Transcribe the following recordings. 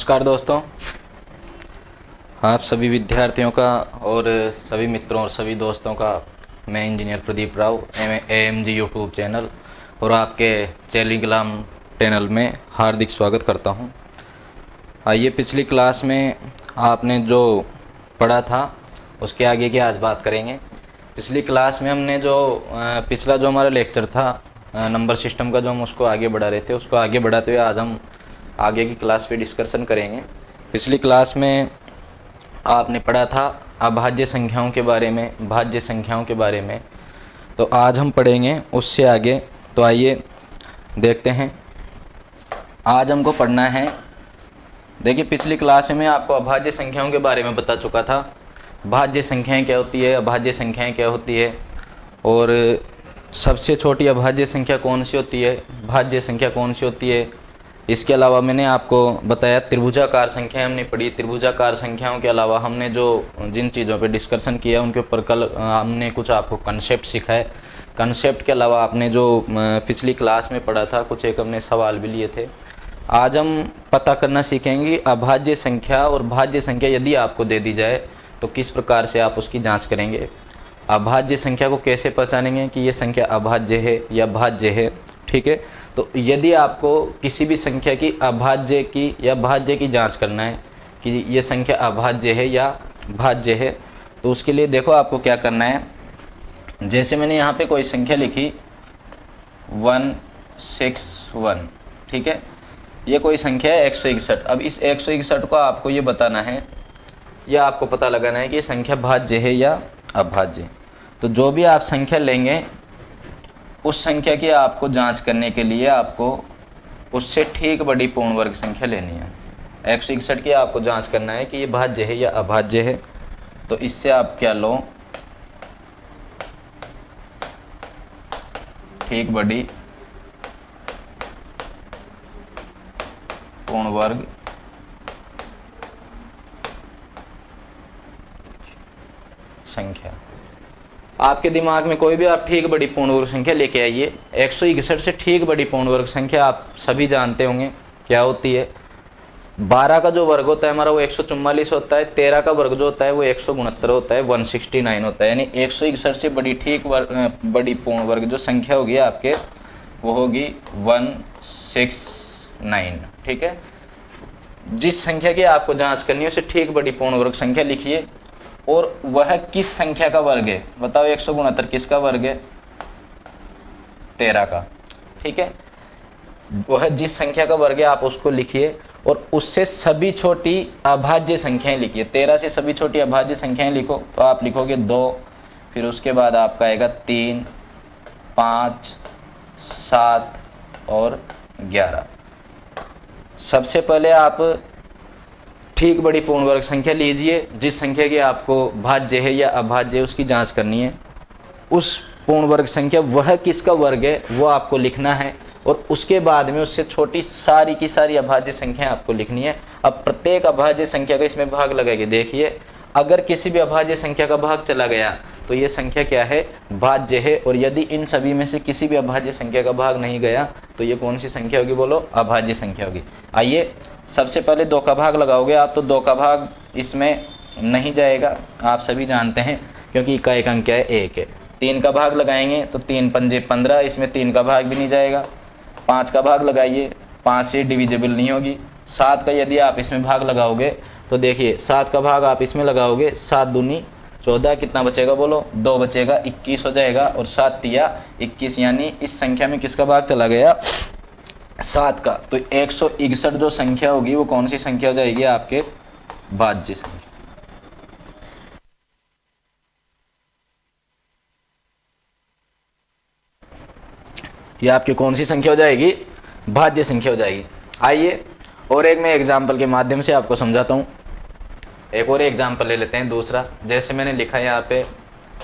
नमस्कार दोस्तों, आप सभी विद्यार्थियों का और सभी मित्रों और सभी दोस्तों का मैं engineer Pradeep Rao AMG YouTube channel और आपके टेलीग्राम चैनल में हार्दिक स्वागत करता हूं। आइए पिछली क्लास में आपने जो पढ़ा था उसके आगे की आज बात करेंगे। पिछली क्लास में हमने जो पिछला जो हमारा लेक्चर था नंबर सिस्टम का, जो हम उसको आगे बढ़ा रहे थे, उसको आगे बढ़ाते हुए आज हम आगे की क्लास पे डिस्कशन करेंगे। पिछली क्लास में आपने पढ़ा था अभाज्य संख्याओं के बारे में, भाज्य संख्याओं के बारे में, तो आज हम पढ़ेंगे उससे आगे। तो आइए देखते हैं आज हमको पढ़ना है। देखिए पिछली क्लास में मैं आपको अभाज्य संख्याओं के बारे में बता चुका था। भाज्य संख्याएं क्या होती है, अभाज्य संख्याएं क्या होती है, और सबसे छोटी अभाज्य संख्या कौन सी होती है, भाज्य संख्या कौन सी होती है। इसके अलावा मैंने आपको बताया त्रिभुजाकार संख्याएं हमने पढ़ी। त्रिभुजाकार संख्याओं के अलावा हमने जो जिन चीज़ों पे डिस्कशन किया उनके ऊपर कल हमने कुछ आपको कंसेप्ट सिखाए। कंसेप्ट के अलावा आपने जो पिछली क्लास में पढ़ा था कुछ एक हमने सवाल भी लिए थे। आज हम पता करना सीखेंगे अभाज्य संख्या और भाज्य संख्या यदि आपको दे दी जाए तो किस प्रकार से आप उसकी जाँच करेंगे। अभाज्य संख्या को कैसे पहचानेंगे कि ये संख्या अभाज्य है या भाज्य है, ठीक है। तो यदि आपको किसी भी संख्या की अभाज्य की या भाज्य की जांच करना है कि ये संख्या अभाज्य है या भाज्य है, तो उसके लिए देखो आपको क्या करना है। जैसे मैंने यहाँ पे कोई संख्या लिखी 161, ठीक है, ये कोई संख्या है 161। अब इस 161 को आपको ये बताना है या आपको पता लगाना है कि ये संख्या भाज्य है या अभाज्य। तो जो भी आप संख्या लेंगे उस संख्या की आपको जांच करने के लिए आपको उससे ठीक बड़ी पूर्ण वर्ग संख्या लेनी है। 161 की आपको जांच करना है कि ये भाज्य है या अभाज्य है। तो इससे आप क्या लो, ठीक बड़ी पूर्ण वर्ग संख्या। आपके दिमाग में कोई भी आप ठीक बड़ी पूर्ण वर्ग संख्या लेके आइए। 161 से ठीक बड़ी पूर्ण वर्ग संख्या आप सभी जानते होंगे क्या होती है। 12 का जो वर्ग होता है हमारा वो 144 होता है। 13 का वर्ग जो होता है वो 169 होता है, 169 होता है। यानी 161 से बड़ी ठीक बड़ी पूर्ण वर्ग जो संख्या होगी आपके वो होगी 169, ठीक है। जिस संख्या की आपको जांच करनी है उसे ठीक बड़ी पूर्ण वर्ग संख्या लिखिए और वह किस संख्या का वर्ग है। बताओ 169 किसका वर्ग है? 13 का, ठीक है। वह जिस संख्या का वर्ग है आप उसको लिखिए और उससे सभी छोटी अभाज्य संख्याएं लिखिए। 13 से सभी छोटी अभाज्य संख्याएं लिखो। तो आप लिखोगे 2, फिर उसके बाद आपका आएगा 3, 5, 7 और 11। सबसे पहले आप ठीक बड़ी पूर्ण वर्ग संख्या लीजिए। जिस संख्या की आपको भाज्य है या अभाज्य है उसकी जांच करनी है। उस पूर्ण वर्ग संख्या वह किसका वर्ग है वो आपको लिखना है और उसके बाद में उससे छोटी सारी की सारी अभाज्य संख्या आपको लिखनी है। अब प्रत्येक अभाज्य संख्या का इसमें भाग लगाएंगे। देखिए अगर किसी भी अभाज्य संख्या का भाग चला गया तो ये संख्या क्या है? भाज्य है। और यदि इन सभी में से किसी भी अभाज्य संख्या का भाग नहीं गया तो ये कौन सी संख्या होगी? बोलो, अभाज्य संख्या होगी। आइए सबसे पहले 2 का भाग लगाओगे आप, तो 2 का भाग इसमें नहीं जाएगा, आप सभी जानते हैं, क्योंकि का एक अंक क्या है? 1 है। 3 का भाग लगाएंगे तो 3 पंजे 15, इसमें 3 का भाग भी नहीं जाएगा। 5 का भाग लगाइए, 5 से डिविजिबल नहीं होगी। 7 का यदि आप इसमें भाग लगाओगे तो देखिए 7 का भाग आप इसमें लगाओगे, 7 दूनी 14, कितना बचेगा? बोलो, 2 बचेगा, 21 हो जाएगा। और 7 तिया 21, यानी इस संख्या में किसका भाग चला गया? 7 का। तो 161 जो संख्या होगी वो कौन सी संख्या हो जाएगी? आपके भाज्य संख्या। ये आपकी कौन सी संख्या हो जाएगी? भाज्य संख्या हो जाएगी। आइए और एक मैं एग्जाम्पल के माध्यम से आपको समझाता हूं। एक और एग्जाम्पल ले लेते हैं दूसरा। जैसे मैंने लिखा है यहाँ पे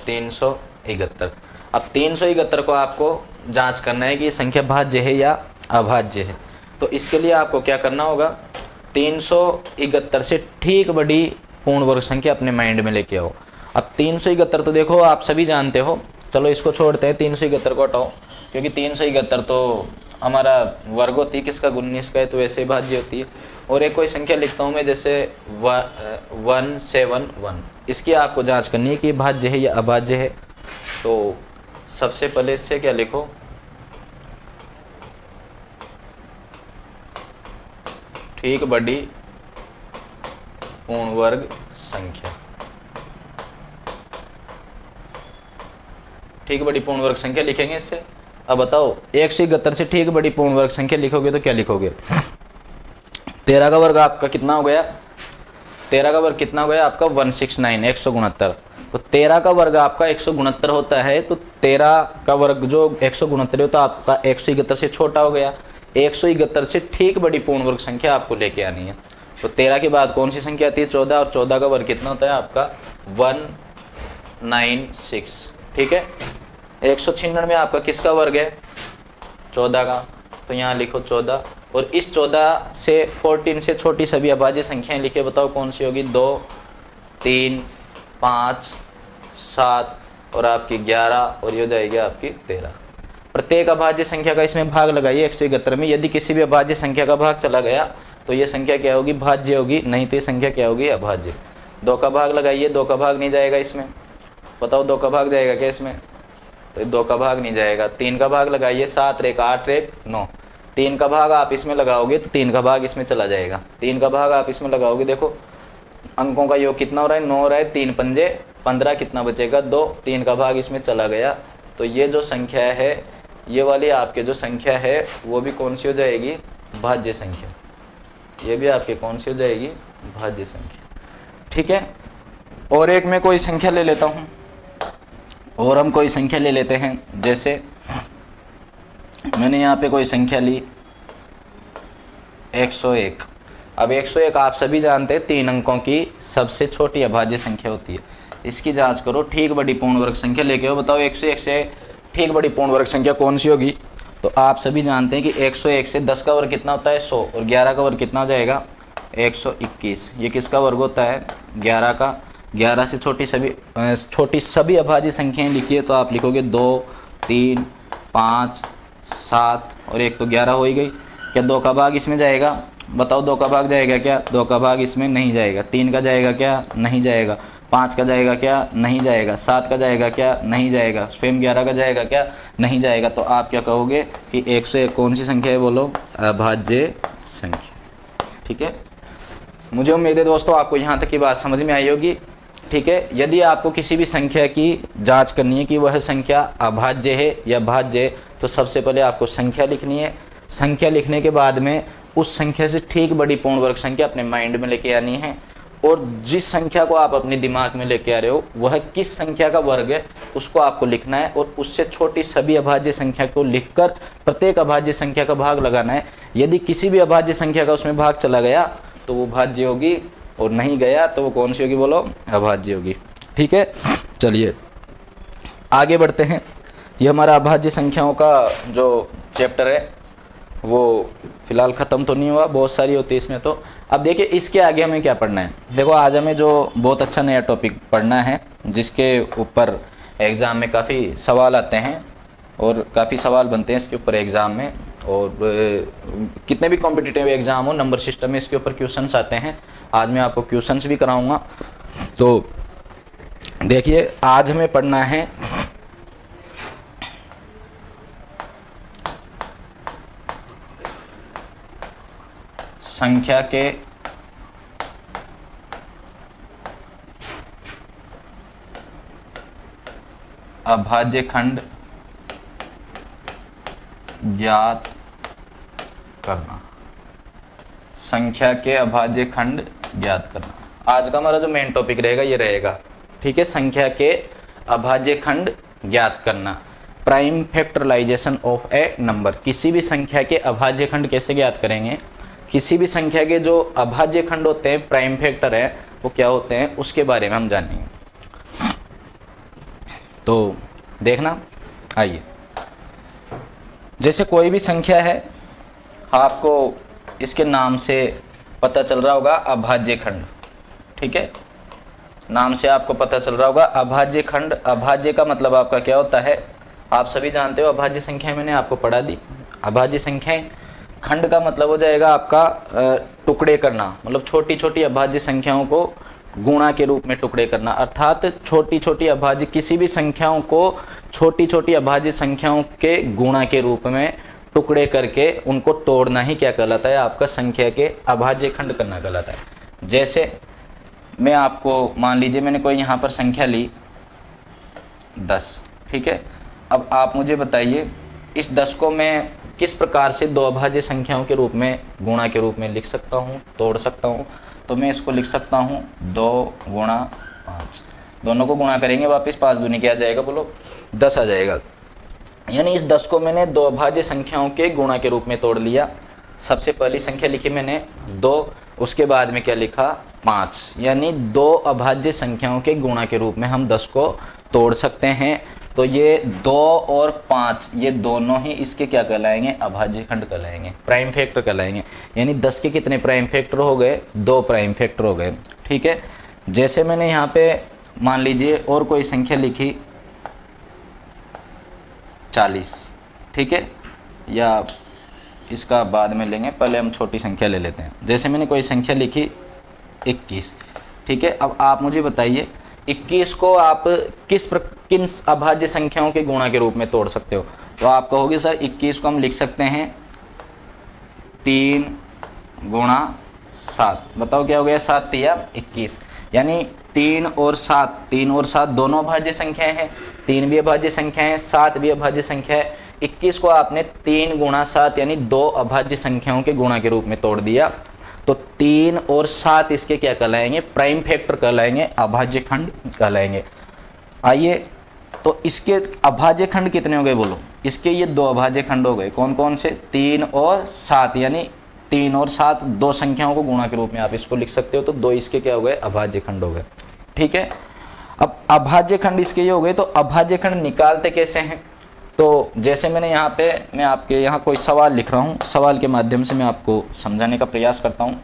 371। अब 371 को आपको जांच करना है कि ये संख्या भाज्य है या अभाज्य है। तो इसके लिए आपको क्या करना होगा? 371 से ठीक बड़ी पूर्ण वर्ग संख्या अपने माइंड में लेके आओ। अब 371 तो देखो आप सभी जानते हो, चलो इसको छोड़ते हैं, 371 को हटाओ, क्योंकि 371 तो हमारा वर्ग होती है, किसका गुण इसका है, तो वैसे ही भाज्य होती है। और एक कोई संख्या लिखता हूं मैं, जैसे 171, इसकी आपको जांच करनी है कि भाज्य है या अभाज्य है। तो सबसे पहले इससे क्या लिखो, ठीक बड़ी पूर्ण वर्ग संख्या, ठीक बड़ी पूर्ण वर्ग संख्या लिखेंगे इससे। अब बताओ 171 से ठीक बड़ी पूर्ण वर्ग संख्या लिखोगे तो क्या लिखोगे, 13 का वर्ग आपका कितना हो गया, 13 का वर्ग कितना हो गया आपका 169, 169। तो 13 का वर्ग आपका 169 होता है, तो 13 का वर्ग जो 169 होता है आपका 171 से छोटा हो गया। 171 से ठीक बड़ी पूर्ण वर्ग संख्या आपको लेके आनी है। तो 13 के बाद कौन सी संख्या आती है, 14, और 14 का वर्ग कितना होता है आपका 196। ठीक है, 196 आपका किसका वर्ग है, 14 का, तो यहां लिखो 14। और इस 14 से 14 से छोटी सभी अभाज्य संख्याएं लिखे, बताओ कौन सी होगी, 2, 3, 5, 7 और आपकी 11, और ये हो जाएगी आपकी 13। प्रत्येक अभाज्य संख्या का इसमें भाग लगाइए 171 में। यदि किसी भी अभाज्य संख्या का भाग चला गया तो ये संख्या क्या होगी, भाज्य होगी, नहीं तो ये संख्या क्या होगी, अभाज्य। 2 का भाग लगाइए, 2 का भाग नहीं जाएगा इसमें, बताओ 2 का भाग जाएगा क्या इसमें, तो 2 का भाग नहीं जाएगा। 3 का भाग लगाइए, 7 रेख 8 रेख 9, 3 का भाग आप इसमें लगाओगे तो 3 का भाग इसमें चला जाएगा। 3 का भाग आप इसमें लगाओगे, देखो अंकों का योग कितना हो रहा है, 9 हो रहा है, 3 पंजे 15, कितना बचेगा 2, 3 का भाग इसमें चला गया। तो ये जो संख्या है, ये वाली आपके जो संख्या है वो भी कौन सी हो जाएगी, भाज्य संख्या। ये भी आपके कौन सी हो जाएगी, भाज्य संख्या। ठीक है, और एक मैं कोई संख्या ले लेता हूं, और हम कोई संख्या ले लेते हैं, जैसे मैंने यहां पे कोई संख्या ली 101। अब 101 आप सभी जानते हैं 3 अंकों की सबसे छोटी अभाज्य संख्या होती है। इसकी जांच करो, ठीक बड़ी पूर्ण वर्ग संख्या लेके आओ, बताओ 101 से ठीक बड़ी पूर्ण वर्ग संख्या कौन सी होगी। तो आप सभी जानते हैं कि 101 से 10 का वर्ग कितना होता है, 100, और 11 का वर्ग कितना हो जाएगा, 121। ये किसका वर्ग होता है, 11 का। 11 से छोटी सभी अभाज्य संख्याएं लिखिए, तो आप लिखोगे 2, 3, 5, 7 और एक तो 11 हो ही गई। क्या 2 का भाग इसमें जाएगा, बताओ 2 का भाग जाएगा क्या, 2 का भाग इसमें नहीं जाएगा। 3 का जाएगा क्या, नहीं जाएगा। 5 का जाएगा क्या, नहीं जाएगा। 7 का जाएगा क्या, नहीं जाएगा। स्वयं 11 का जाएगा क्या, नहीं जाएगा। तो आप क्या कहोगे कि 101 कौन सी संख्या है, बोलो अभाज्य संख्या। ठीक है, मुझे उम्मीद है दोस्तों आपको यहां तक की बात समझ में आई होगी। ठीक है, यदि आपको किसी भी संख्या की जांच करनी है कि वह संख्या अभाज्य है या भाज्य है, तो सबसे पहले आपको संख्या लिखनी है। संख्या लिखने के बाद में उस संख्या से ठीक बड़ी पूर्ण वर्ग संख्या अपने माइंड में लेके आनी है, और जिस संख्या को आप अपने दिमाग में लेके आ रहे हो वह किस संख्या का वर्ग है उसको आपको लिखना है, और उससे छोटी सभी अभाज्य संख्या को लिखकर प्रत्येक अभाज्य संख्या का भाग लगाना है। यदि किसी भी अभाज्य संख्या का उसमें भाग चला गया तो वो भाज्य होगी, और नहीं गया तो वो कौन सी होगी, बोलो अभाज्य होगी। ठीक है, चलिए आगे बढ़ते हैं। ये हमारा अभाज्य संख्याओं का जो चैप्टर है वो फिलहाल खत्म तो नहीं हुआ, बहुत सारी होती है इसमें। तो अब देखिए इसके आगे हमें क्या पढ़ना है। देखो आज हमें जो बहुत अच्छा नया टॉपिक पढ़ना है, जिसके ऊपर एग्जाम में काफ़ी सवाल आते हैं और काफ़ी सवाल बनते हैं इसके ऊपर एग्जाम में, और कितने भी कॉम्पिटिटिव एग्जाम हो नंबर सिस्टम में इसके ऊपर क्वेश्चंस आते हैं। आज मैं आपको क्वेश्चंस भी कराऊंगा। तो देखिए आज हमें पढ़ना है संख्या के अभाज्य खंड ज्ञात करना। संख्या के अभाज्य खंड ज्ञात करना आज का हमारा जो मेन टॉपिक रहेगा ये रहेगा। ठीक है, संख्या के अभाज्य खंड ज्ञात करना, prime factorisation of a number. किसी भी संख्या के अभाज्य खंड कैसे ज्ञात करेंगे, किसी भी संख्या के जो अभाज्य खंड होते हैं, प्राइम फैक्टर है, वो क्या होते हैं उसके बारे में हम जानेंगे। तो देखना, आइए जैसे कोई भी संख्या है, आपको इसके नाम से पता चल रहा होगा अभाज्य खंड। ठीक है, नाम से आपको पता चल रहा होगा अभाज्य खंड। अभाज्य का मतलब आपका क्या होता है, आप सभी जानते हो। अभाज्य संख्या मैंने आपको पढ़ा दी। अभाज्य संख्याएं, खंड का मतलब हो जाएगा आपका टुकड़े करना, मतलब छोटी छोटी अभाज्य संख्याओं को गुणा के रूप में टुकड़े करना, अर्थात छोटी छोटी अभाज्य किसी भी संख्याओं को छोटी छोटी अभाज्य संख्याओं के गुणा के रूप में टुकड़े करके उनको तोड़ना ही क्या कहलाता है, आपका संख्या के अभाज्य खंड करना कहलाता है। जैसे मैं आपको मान लीजिए मैंने कोई यहां पर संख्या ली 10, ठीक है। अब आप मुझे बताइए इस 10 को मैं किस प्रकार से दो अभाज्य संख्याओं के रूप में गुणा के रूप में लिख सकता हूं, तोड़ सकता हूं। तो मैं इसको लिख सकता हूं 2 गुणा 5, दोनों को गुणा करेंगे वापस 5 दूनी क्या आ जाएगा, बोलो 10 आ जाएगा। यानी इस 10 को मैंने दो अभाज्य संख्याओं के गुणा के रूप में तोड़ लिया। सबसे पहली संख्या लिखी मैंने 2, उसके बाद में क्या लिखा 5, यानी दो अभाज्य संख्याओं के गुणा के रूप में हम 10 को तोड़ सकते हैं। तो ये 2 और 5 ये दोनों ही इसके क्या कहलाएंगे, अभाज्य खंड कहलाएंगे, प्राइम फैक्टर कहलाएंगे। यानी 10 के कितने प्राइम फैक्टर हो गए, 2 प्राइम फैक्टर हो गए, ठीक है। जैसे मैंने यहाँ पे मान लीजिए और कोई संख्या लिखी 40, ठीक है, या इसका बाद में लेंगे, पहले हम छोटी संख्या ले लेते हैं। जैसे मैंने कोई संख्या लिखी 21, ठीक है। अब आप मुझे बताइए 21 को आप किन अभाज्य संख्याओं के गुणा के रूप में तोड़ सकते हो। तो आप कहोगे सर 21 को हम लिख सकते हैं 3 गुणा 7, बताओ क्या हो गया, 7 या 21, यानी 3 और 7 दोनों अभाज्य संख्याएं हैं, 3 भी अभाज्य संख्या है, 7 भी अभाज्य संख्या है। 21 को आपने 3 गुणा 7 यानी दो अभाज्य संख्याओं के गुणा के रूप में तोड़ दिया। तो 3 और 7 इसके क्या कहलाएंगे, प्राइम फैक्टर कहलाएंगे, अभाज्य खंड कहलाएंगे। आइए तो इसके अभाज्य खंड कितने हो गए बोलो, इसके ये दो अभाज्य खंड हो गए, कौन कौन से, 3 और 7, यानी 3 और 7 दो संख्याओं को गुणा के रूप में आप इसको लिख सकते हो। तो दो इसके क्या हो गए, अभाज्य खंड हो गए, ठीक है। अब अभाज्य खंड इसके ये हो गए, तो अभाज्य खंड निकालते कैसे हैं। तो जैसे मैंने यहाँ पे मैं आपके यहाँ कोई सवाल लिख रहा हूँ, सवाल के माध्यम से मैं आपको समझाने का प्रयास करता हूँ।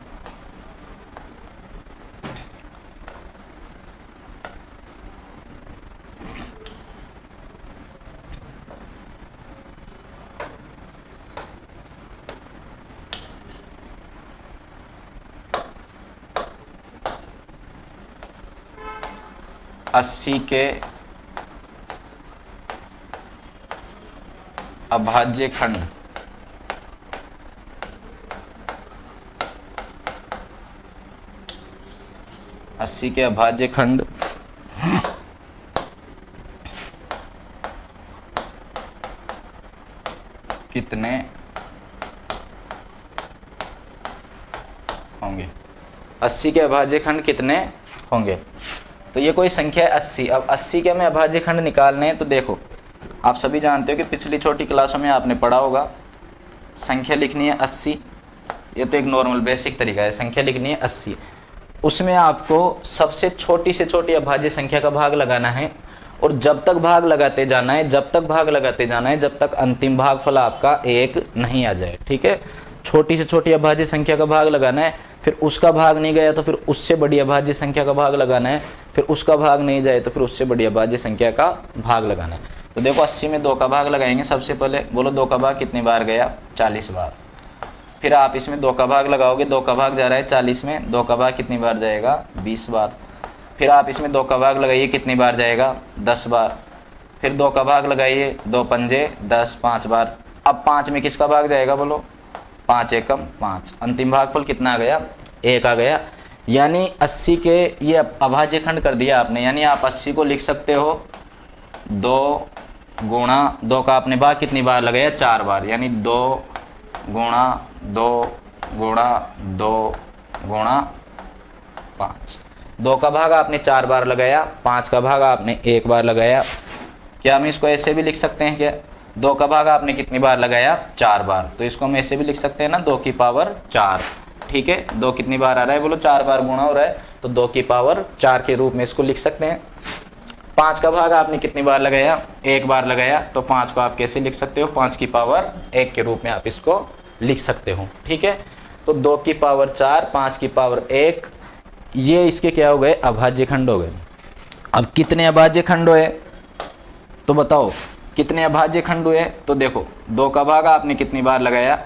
अस्सी के अभाज्य खंड कितने होंगे, 80 के अभाज्य खंड कितने होंगे। तो ये कोई संख्या है 80। अब 80 के हमें अभाज्य खंड निकालने हैं। तो देखो आप सभी जानते हो कि पिछली छोटी क्लासों में आपने पढ़ा होगा, संख्या लिखनी है 80, ये तो एक नॉर्मल बेसिक तरीका है, संख्या लिखनी है 80, उसमें आपको सबसे छोटी से छोटी अभाज्य संख्या का भाग लगाना है, और जब तक भाग लगाते जाना है, जब तक अंतिम भागफल आपका 1 नहीं आ जाए, ठीक है। छोटी से छोटी अभाज्य संख्या का भाग लगाना है, फिर उसका भाग नहीं गया तो फिर उससे बड़ी अभाज्य संख्या का भाग लगाना है, फिर उसका भाग नहीं जाए तो फिर उससे बड़ी अभाज्य संख्या का भाग लगाना है। तो देखो 80 में 2 का भाग लगाएंगे। सबसे पहले बोलो 2 का भाग कितनी बार गया, 40 बार। फिर आप इसमें 2 का भाग लगाओगे, 2 का भाग जा रहा है 40 में, 2 का भाग कितनी बार जाएगा, 20 बार। फिर आप इसमें 2 का भाग लगाइए, कितनी बार जाएगा, 10 बार। फिर 2 का भाग लगाइए, 2 पंजे 10, 5 बार। अब 5 में किसका भाग जाएगा बोलो, 5 एकम 5। अंतिम भागफल कितना आ गया, 1 आ गया। यानी 80 के ये अभाज्य खंड कर दिया आपने। यानी आप 80 को लिख सकते हो 2 गुणा 2 का आपने भाग कितनी बार लगाया, 4 बार, यानी 2 गुणा 2 गुणा 2 गुणा 5। 2 का भाग आपने 4 बार लगाया, 5 का भाग आपने 1 बार लगाया। क्या हम इसको ऐसे भी लिख सकते हैं, क्या 2 का भाग आपने कितनी बार लगाया, 4 बार, तो इसको हम ऐसे भी लिख सकते हैं ना, 2 की पावर 4, ठीक है। 2 कितनी बार आ रहा है बोलो, 4 बार गुणा हो रहा है, तो 2 की पावर 4 के रूप में इसको लिख सकते हैं। 5 का भाग आपने कितनी बार लगाया, 1 बार लगाया, तो 5 को आप कैसे लिख सकते हो, 5 की पावर 1 के रूप में आप इसको लिख सकते हो, ठीक है। तो 2 की पावर 4, 5 की पावर 1, ये इसके क्या हो गए, अभाज्य खंड हो गए। अब कितने अभाज्य खंड हुए, तो बताओ कितने अभाज्य खंड हुए? तो देखो 2 का भाग आपने कितनी बार लगाया?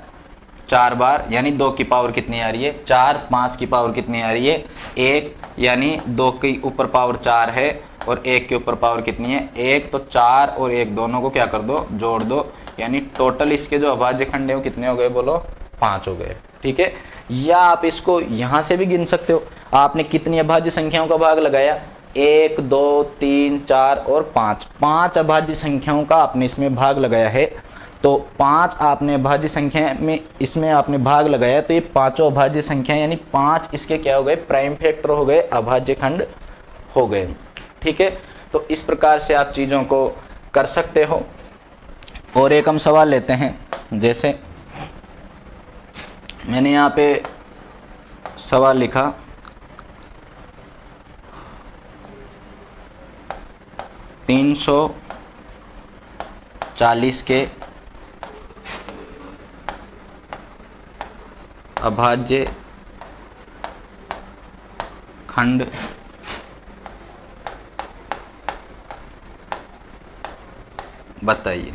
4 बार, यानी 2 की पावर कितनी आ रही है? 4। 5 की पावर कितनी आ रही है? 1, यानी 2 के ऊपर पावर 4 है और 1 के ऊपर पावर कितनी है? 1। तो 4 और 1 दोनों को क्या कर दो? जोड़ दो, यानी टोटल इसके जो अभाज्य खंड है वो कितने हो गए? बोलो 5 हो गए। ठीक है, या आप इसको यहां से भी गिन सकते हो। आपने कितनी अभाज्य संख्याओं का भाग लगाया? 1, 2, 3, 4 और 5। 5 अभाज्य संख्याओं का आपने इसमें भाग लगाया है। तो 5 आपने अभाज्य संख्या में इसमें आपने भाग लगाया, तो ये पांचों अभाज्य संख्या यानी 5 इसके क्या हो गए? प्राइम फैक्टर हो गए, अभाज्य खंड हो गए। ठीक है, तो इस प्रकार से आप चीजों को कर सकते हो। और एक हम सवाल लेते हैं, जैसे मैंने यहां पे सवाल लिखा, $340 के अभाज्य खंड बताइए।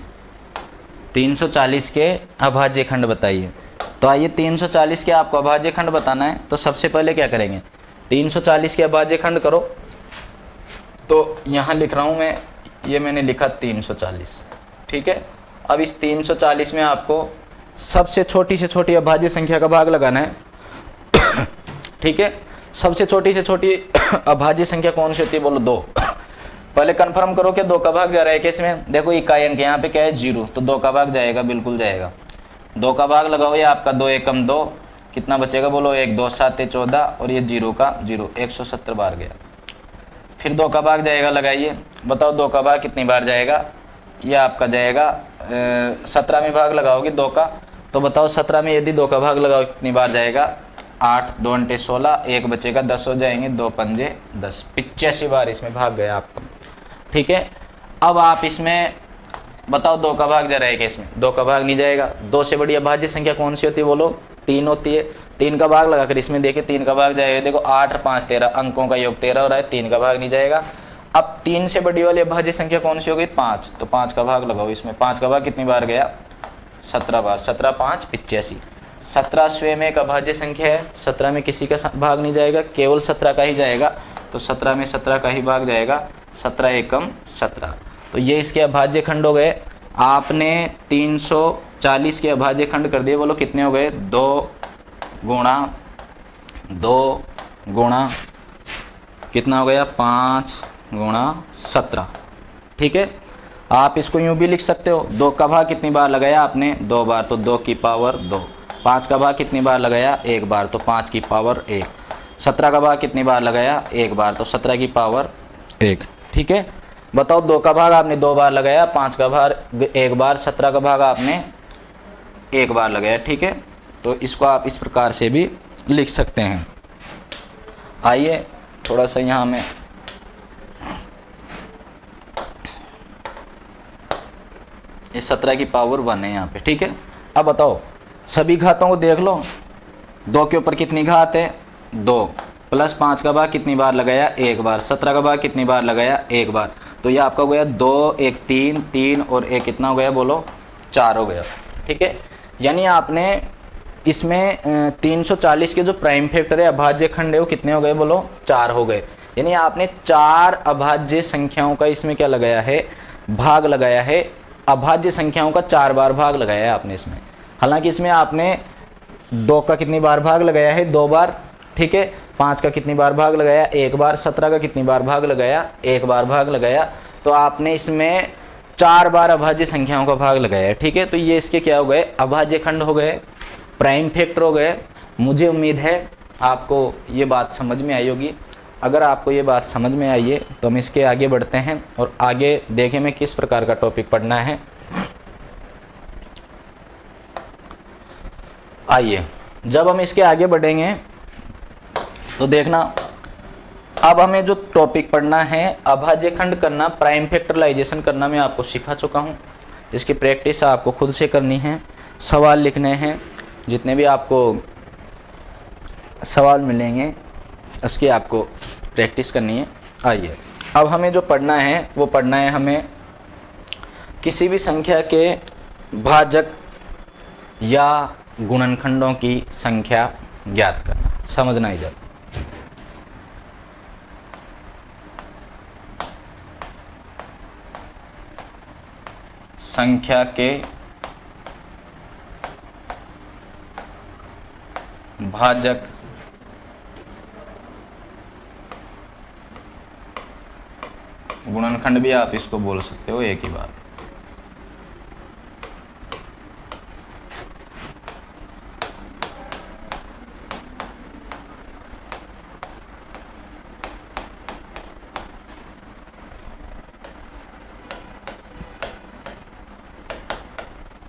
340 के अभाज्य खंड बताइए। तो आइए 340 के आपको अभाज्य खंड बताना है, तो सबसे पहले क्या करेंगे? 340 के अभाज्य खंड करो। तो यहां लिख रहा हूं मैं, ये मैंने लिखा 340। ठीक है, अब इस 340 में आपको सबसे छोटी से छोटी अभाज्य संख्या का भाग लगाना है। ठीक है, सबसे छोटी से छोटी अभाज्य संख्या कौन सी होती है? बोलो 2। पहले कंफर्म करो कि 2 का भाग जा रहा है कि इसमें? देखो इकाई अंक यहाँ पे क्या है? 0, तो 2 का भाग जाएगा, बिल्कुल जाएगा। 2 का भाग लगाओ, ये आपका 2 एकम 2, कितना बचेगा? बोलो 1, 2, 7, 14 और ये 0 का 0, 170 बार गया। फिर 2 का भाग जाएगा, लगाइए, बताओ 2 का भाग कितनी बार जाएगा? ये आपका जाएगा 17 में भाग लगाओगे 2 का, तो बताओ 17 में यदि 2 का भाग लगाओ कितनी बार जाएगा? 8, 2 × 16, 1 बचेगा, 10 हो जाएंगे, 2 पंजे 10, 85 बार इसमें भाग गया आपका। ठीक है, अब आप इसमें बताओ 2 का भाग जा रहा है कि इसमें? 2 का भाग नहीं जाएगा। 2 से बड़ी अभाज्य संख्या कौन सी होती है? बोलो 3 होती है। 3 का भाग लगाकर इसमें देखिए 3 का भाग जाएगा। देखो 8 और 5 13, अंकों का योग 13 हो रहा है, 3 का भाग नहीं जाएगा। अब 3 से बड़ी वाली अभाज्य संख्या कौन सी हो गई? 5, तो 5 का भाग लगाओ इसमें। 5 का भाग कितनी बार गया? 17 बार। 17 5 85। 17 स्वयं एक अभाज्य संख्या है, 17 में किसी का भाग नहीं जाएगा, केवल 17 का ही जाएगा। तो 17 में 17 का ही भाग जाएगा, 17 एकम 17। तो ये इसके अभाज्य खंड हो गए। आपने 340 के अभाज्य खंड कर दिए। बोलो कितने हो गए? 2 गुणा कितना हो गया? 5 × 17। ठीक है, आप इसको यूं भी लिख सकते हो। 2 का भाग कितनी बार लगाया आपने? 2 बार, तो 2 की पावर 2। 5 का भाग कितनी बार लगाया? 1 बार, तो 5 की पावर 1। 17 का भाग कितनी बार लगाया? 1 बार, तो 17 की पावर 1। ठीक है, बताओ 2 का भाग आपने 2 बार लगाया, 5 का भाग 1 बार, 17 का भाग आपने 1 बार लगाया। ठीक है, तो इसको आप इस प्रकार से भी लिख सकते हैं। आइए थोड़ा सा यहां में ये 17 की पावर 1 है यहाँ पे। ठीक है, अब बताओ सभी घातों को देख लो। 2 के ऊपर कितनी घात है? 2, प्लस 5 का भाग कितनी बार लगाया? 1 बार। 17 का भाग कितनी बार लगाया? 1 बार। तो ये आपका हो गया 2, 1 3, 3 और 1 कितना हो गया? बोलो 4 हो गया। ठीक है, यानी आपने इसमें 340 के जो प्राइम फैक्टर है, अभाज्य खंड है, वो कितने हो गए? बोलो 4 हो गए। यानी आपने 4 अभाज्य संख्याओं का इसमें क्या लगाया है? भाग लगाया है। अभाज्य संख्याओं का 4 बार भाग लगाया है आपने इसमें। हालांकि इसमें आपने 2 का कितनी बार भाग लगाया है? 2 बार। ठीक है, 5 का कितनी बार भाग लगाया? 1 बार। 17 का कितनी बार भाग लगाया? 1 बार भाग लगाया। तो आपने इसमें 4 बार अभाज्य संख्याओं का भाग लगाया है। ठीक है, तो ये इसके क्या हो गए? अभाज्य खंड हो गए, प्राइम फैक्टर हो गए। मुझे उम्मीद है आपको ये बात समझ में आई होगी। अगर आपको ये बात समझ में आई है तो हम इसके आगे बढ़ते हैं और आगे देखें मैं किस प्रकार का टॉपिक पढ़ना है। आइए, जब हम इसके आगे बढ़ेंगे तो देखना, अब हमें जो टॉपिक पढ़ना है अभाज्य खंड करना, प्राइम फैक्टराइजेशन करना, मैं आपको सिखा चुका हूं। इसकी प्रैक्टिस आपको खुद से करनी है, सवाल लिखने हैं, जितने भी आपको सवाल मिलेंगे उसकी आपको प्रैक्टिस करनी है। आइए, अब हमें जो पढ़ना है वो पढ़ना है हमें किसी भी संख्या के भाजक या गुणनखंडों की संख्या ज्ञात करना। समझना इधर, संख्या के भाजक गुणनखंड भी आप इसको बोल सकते हो, एक ही बात।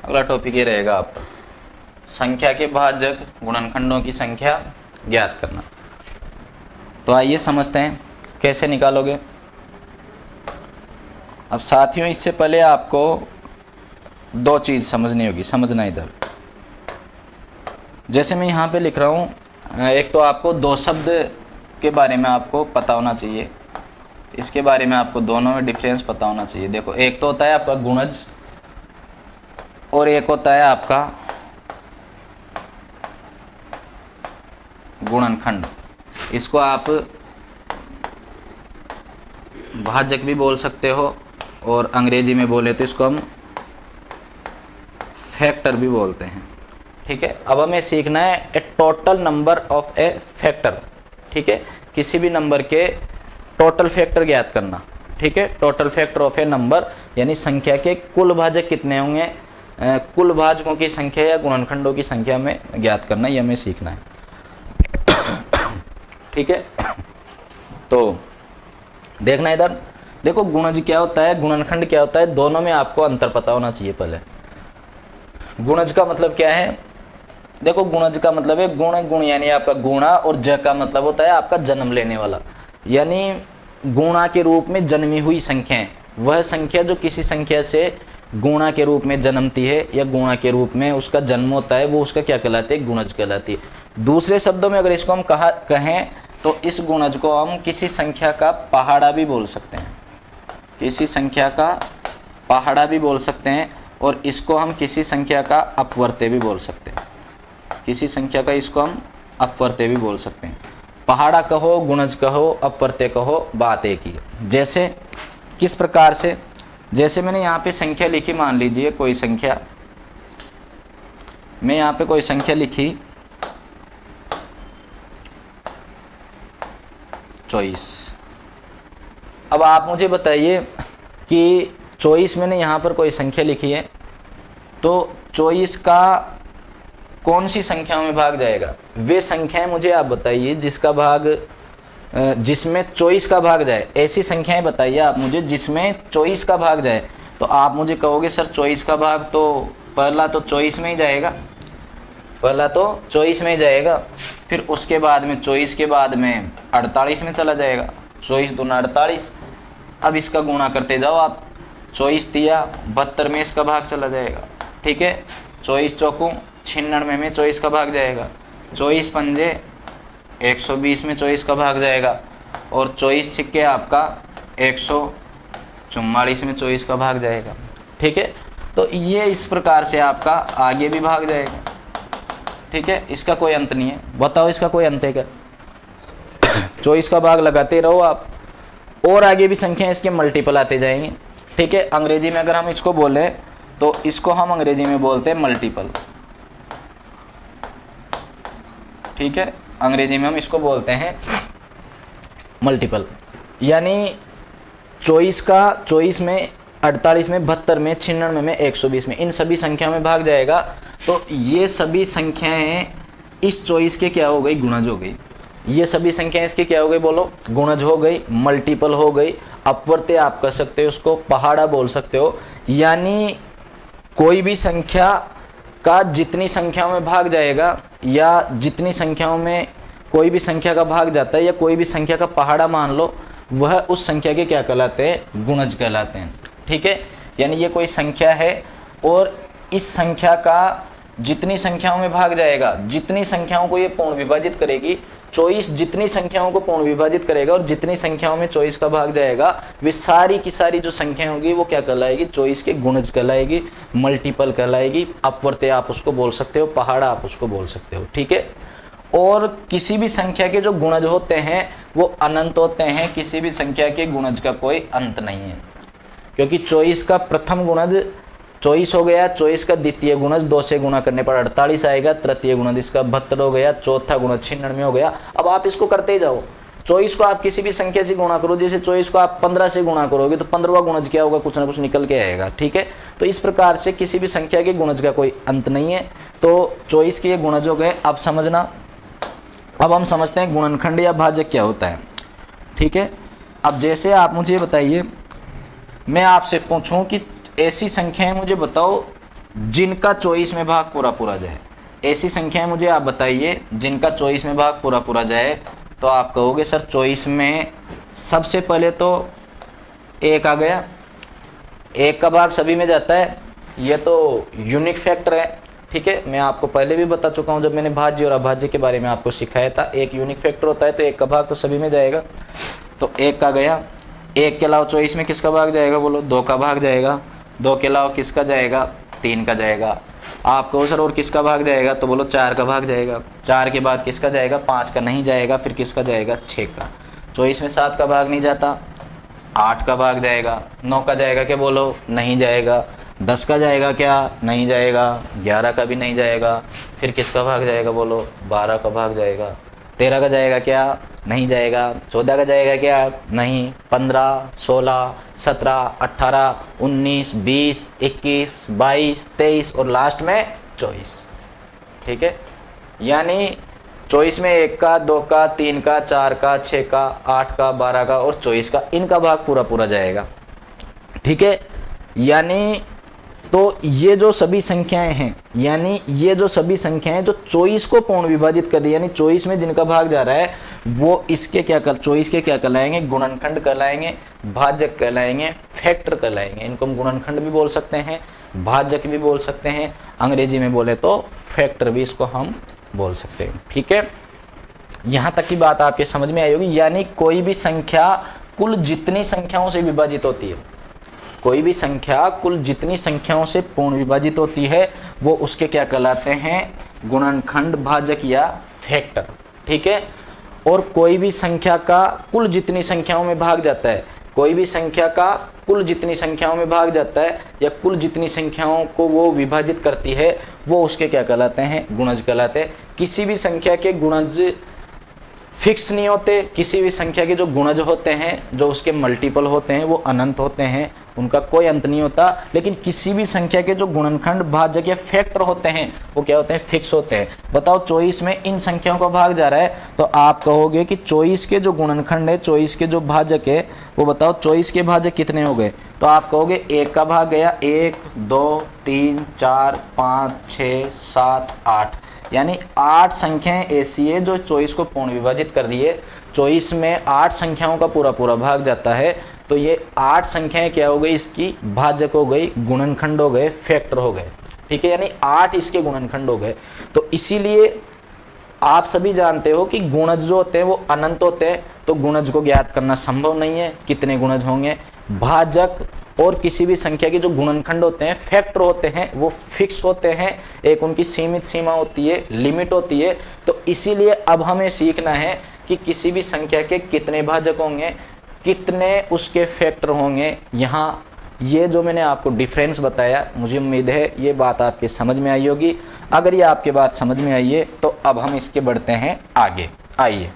अगला टॉपिक ये रहेगा आपका संख्या के भाजक गुणनखंडों की संख्या ज्ञात करना। तो आइए समझते हैं कैसे निकालोगे। अब साथियों, इससे पहले आपको दो चीज समझनी होगी, समझना इधर। जैसे मैं यहां पे लिख रहा हूं, एक तो आपको दो शब्द के बारे में आपको पता होना चाहिए, इसके बारे में आपको दोनों में डिफरेंस पता होना चाहिए। देखो, एक तो होता है आपका गुणज और एक होता है आपका गुणनखंड। इसको आप भाजक भी बोल सकते हो और अंग्रेजी में बोले तो इसको हम फैक्टर भी बोलते हैं। ठीक है, अब हमें सीखना है a total number of a factor. ठीक है, किसी भी नंबर के टोटल फैक्टर ज्ञात करना। ठीक है, total factor of a number यानी संख्या के कुल भाजक कितने होंगे, कुल भाजकों की संख्या या गुणनखंडों की संख्या में ज्ञात करना, यह हमें सीखना है। ठीक है, तो देखना इधर, देखो गुणज क्या होता है, गुणनखंड क्या होता है, दोनों में आपको अंतर पता होना चाहिए। पहले गुणज का मतलब क्या है, देखो गुणज का मतलब है गुण, गुण यानी आपका गुणा, और ज का मतलब होता है आपका जन्म लेने वाला, यानी गुणा के रूप में जन्मी हुई संख्याएं। वह संख्या जो किसी संख्या से गुणा के रूप में जन्मती है या गुणा के रूप में उसका जन्म होता है, वो उसका क्या कहलाती है, गुणज कहलाती है। दूसरे शब्दों में अगर इसको हम कहें तो इस गुणज को हम किसी संख्या का पहाड़ा भी बोल सकते हैं, किसी संख्या का पहाड़ा भी बोल सकते हैं, और इसको हम किसी संख्या का अपवर्त्य भी बोल सकते हैं। किसी संख्या का इसको हम अपवर्त्य भी बोल सकते हैं। पहाड़ा कहो, गुणज कहो, अपवर्त्य कहो, बात एक ही है। जैसे किस प्रकार से, जैसे मैंने यहां पे संख्या लिखी, मान लीजिए कोई संख्या, मैं यहां पे कोई संख्या लिखी 24। अब आप मुझे बताइए कि 24 मैंने यहां पर कोई संख्या लिखी है, तो 24 का कौन सी संख्याओं में भाग जाएगा, वे संख्याएं मुझे आप बताइए जिसका भाग, जिसमें 24 का भाग जाए। ऐसी संख्याएं बताइए आप मुझे जिसमें 24 का भाग जाए। तो आप मुझे कहोगे सर 24 का भाग तो पहला तो 24 में ही जाएगा, पहला तो 24 में ही जाएगा, फिर उसके बाद में 24 के बाद में 48 में चला जाएगा, 24 दूना 48। अब इसका गुणा करते जाओ आप, 24 तिया 72 में इसका भाग चला जाएगा। ठीक है, 24 चौकू 96 में 24 का भाग जाएगा, 24 पंजे 120 में 24 का भाग जाएगा, और 24 छिक्के आपका 144 में 24 का भाग जाएगा। ठीक है, तो ये इस प्रकार से आपका आगे भी भाग जाएगा। ठीक है, इसका कोई अंत नहीं है। बताओ इसका कोई अंत है क्या? 24 का भाग लगाते रहो आप, और आगे भी संख्या इसके मल्टीपल आते जाएंगे। ठीक है, अंग्रेजी में अगर हम इसको बोले तो इसको हम अंग्रेजी में बोलते हैं मल्टीपल। ठीक है, अंग्रेजी में हम इसको बोलते हैं मल्टीपल, यानी 24 का 24 में, 48 में, 72 में, 96 में, 120 में, इन सभी संख्याओं में भाग जाएगा। तो ये सभी संख्याएं इस 24 के क्या हो गई, गुणज हो गई। ये सभी संख्याएं इसके क्या हो गई, बोलो, गुणज हो गई, मल्टीपल हो गई, अपवर्त्य आप कर सकते हो, उसको पहाड़ा बोल सकते हो। यानी कोई भी संख्या का जितनी संख्याओं में भाग जाएगा, या जितनी संख्याओं में कोई भी संख्या का भाग जाता है, या कोई भी संख्या का पहाड़ा मान लो, वह उस संख्या के क्या कहलाते हैं, गुणज कहलाते हैं। ठीक है, यानी ये कोई संख्या है और इस संख्या का जितनी संख्याओं में भाग जाएगा, जितनी संख्याओं को ये पूर्ण विभाजित करेगी, 24 जितनी संख्याओं को पूर्ण विभाजित करेगा और जितनी संख्याओं में 24 का भाग जाएगा, वे सारी की सारी जो संख्या होगी वो क्या कहलाएगी, 24 के गुणज कहलाएगी, मल्टीपल कहलाएगी, अपवर्त्य आप उसको बोल सकते हो, पहाड़ा आप उसको बोल सकते हो। ठीक है। और किसी भी संख्या के जो गुणज होते हैं वो अनंत होते हैं, किसी भी संख्या के गुणज का कोई अंत नहीं है, क्योंकि 24 का प्रथम गुणज 24 हो गया, 24 का द्वितीय गुणज 2 से गुणा करने पर 48 आएगा, तृतीय गुणज इसका 72 हो गया, चौथा गुणज 96 हो गया। अब आप इसको करते ही जाओ, 24 को आप किसी भी संख्या से गुणा करो, जैसे 24 को आप 15 से गुणा करोगे तो 15वां गुणज क्या होगा, कुछ ना कुछ निकल के आएगा। ठीक है। तो इस प्रकार से किसी भी संख्या के गुणज का कोई अंत नहीं है। तो 24 के गुणज हो गए। अब समझना, अब हम समझते हैं गुणनखंड या भाजक क्या होता है। ठीक है। अब जैसे आप मुझे बताइए, मैं आपसे पूछूं कि ऐसी संख्याएं मुझे बताओ जिनका 24 में भाग पूरा पूरा जाए, ऐसी संख्याएं मुझे आप बताइए जिनका 24 में भाग पूरा पूरा जाए। तो आप कहोगे सर 24 में सबसे पहले तो 1 आ गया, 1 का भाग सभी में जाता है, यह तो यूनिक फैक्टर है। ठीक है। मैं आपको पहले भी बता चुका हूं जब मैंने भाज्य और अभाज्य के बारे में आपको सिखाया था, एक यूनिक फैक्टर होता है तो 1 का भाग तो सभी में जाएगा। तो 1 का गया, 1 के अलावा 24 में किसका भाग जाएगा, बोलो 2 का भाग जाएगा, 2 के अलावा किसका जाएगा, 3 का जाएगा। आप कहो सर और किसका भाग जाएगा, तो बोलो 4 का भाग जाएगा, 4 के बाद किसका जाएगा, 5 का नहीं जाएगा, फिर किसका जाएगा, 6 का। 24 में 7 का भाग नहीं जाता, 8 का भाग जाएगा, 9 का जाएगा क्या, बोलो नहीं जाएगा, 10 का जाएगा क्या, नहीं जाएगा, 11 का भी नहीं जाएगा, फिर किसका भाग जाएगा, बोलो 12 का भाग जाएगा, 13 का जाएगा क्या, नहीं जाएगा, 14 का जाएगा क्या, नहीं, 15, 16, 17, 18, 19, 20, 21, 22, 23 और लास्ट में 24। ठीक है। यानी 24 में 1 का, 2 का, 3 का, 4 का, 6 का, 8 का, 12 का और 24 का, इनका भाग पूरा पूरा जाएगा। ठीक है। यानी तो ये जो सभी संख्याएं हैं, यानी ये जो सभी संख्याएं जो 24 को पूर्ण विभाजित कर रही है, यानी 24 में जिनका भाग जा रहा है, वो इसके क्या 24 के क्या कहलाएंगे, गुणनखंड कहलाएंगे, भाजक कहलाएंगे, फैक्टर कहलाएंगे। इनको हम गुणनखंड भी बोल सकते हैं, भाजक भी बोल सकते हैं, अंग्रेजी में बोले तो फैक्टर भी इसको हम बोल सकते हैं। ठीक है। यहां तक की बात आपके समझ में आई होगी। यानी कोई भी संख्या कुल जितनी संख्याओं से विभाजित होती है, कोई भी संख्या कुल जितनी संख्याओं से पूर्ण विभाजित होती है, वो उसके क्या कहलाते हैं, गुणनखंड, भाजक या फैक्टर। ठीक है। और कोई भी संख्या का कुल जितनी संख्याओं में भाग जाता है, कोई भी संख्या का कुल जितनी संख्याओं में भाग जाता है या कुल जितनी संख्याओं को वो विभाजित करती है, वो उसके क्या कहलाते हैं, गुणज कहलाते हैं। किसी भी संख्या के गुणज फिक्स नहीं होते, किसी भी संख्या के जो गुणज होते हैं, जो उसके मल्टीपल होते हैं, वो अनंत होते हैं, उनका कोई अंत नहीं होता। लेकिन किसी भी संख्या के जो गुणनखंड, भाजक या फैक्टर होते हैं, वो क्या होते हैं, फिक्स होते हैं। बताओ 24 में इन संख्याओं का भाग जा रहा है, तो आप कहोगे कि 24 के जो गुणनखंड है, 24 के जो भाजक है, वो बताओ 24 के भाजक कितने हो गए। तो आप कहोगे 1 का भाग गया, 1, 2, 3, 4, 5, 6, 7, 8, यानी 8 संख्याएं ऐसी है जो 24 को पूर्ण विभाजित कर रही है। 24 में 8 संख्याओं का पूरा पूरा भाग जाता है, तो ये 8 संख्याएं क्या हो गई, इसकी भाजक हो गई, गुणनखंड हो गए, फैक्टर हो गए। ठीक है। यानी 8 इसके गुणनखंड हो गए। तो इसीलिए आप सभी जानते हो कि गुणज जो होते हैं वो अनंत होते हैं, तो गुणज को ज्ञात करना संभव नहीं है, कितने गुणज होंगे। भाजक और किसी भी संख्या के जो गुणनखंड होते हैं, फैक्टर होते हैं, वो फिक्स होते हैं, एक उनकी सीमित सीमा होती है, लिमिट होती है। तो इसीलिए अब हमें सीखना है कि किसी भी संख्या के कितने भाजक होंगे, कितने उसके फैक्टर होंगे। यहाँ ये जो मैंने आपको डिफरेंस बताया, मुझे उम्मीद है ये बात आपके समझ में आई होगी। अगर ये आपके बात समझ में आई है तो अब हम इसके बढ़ते हैं आगे। आइए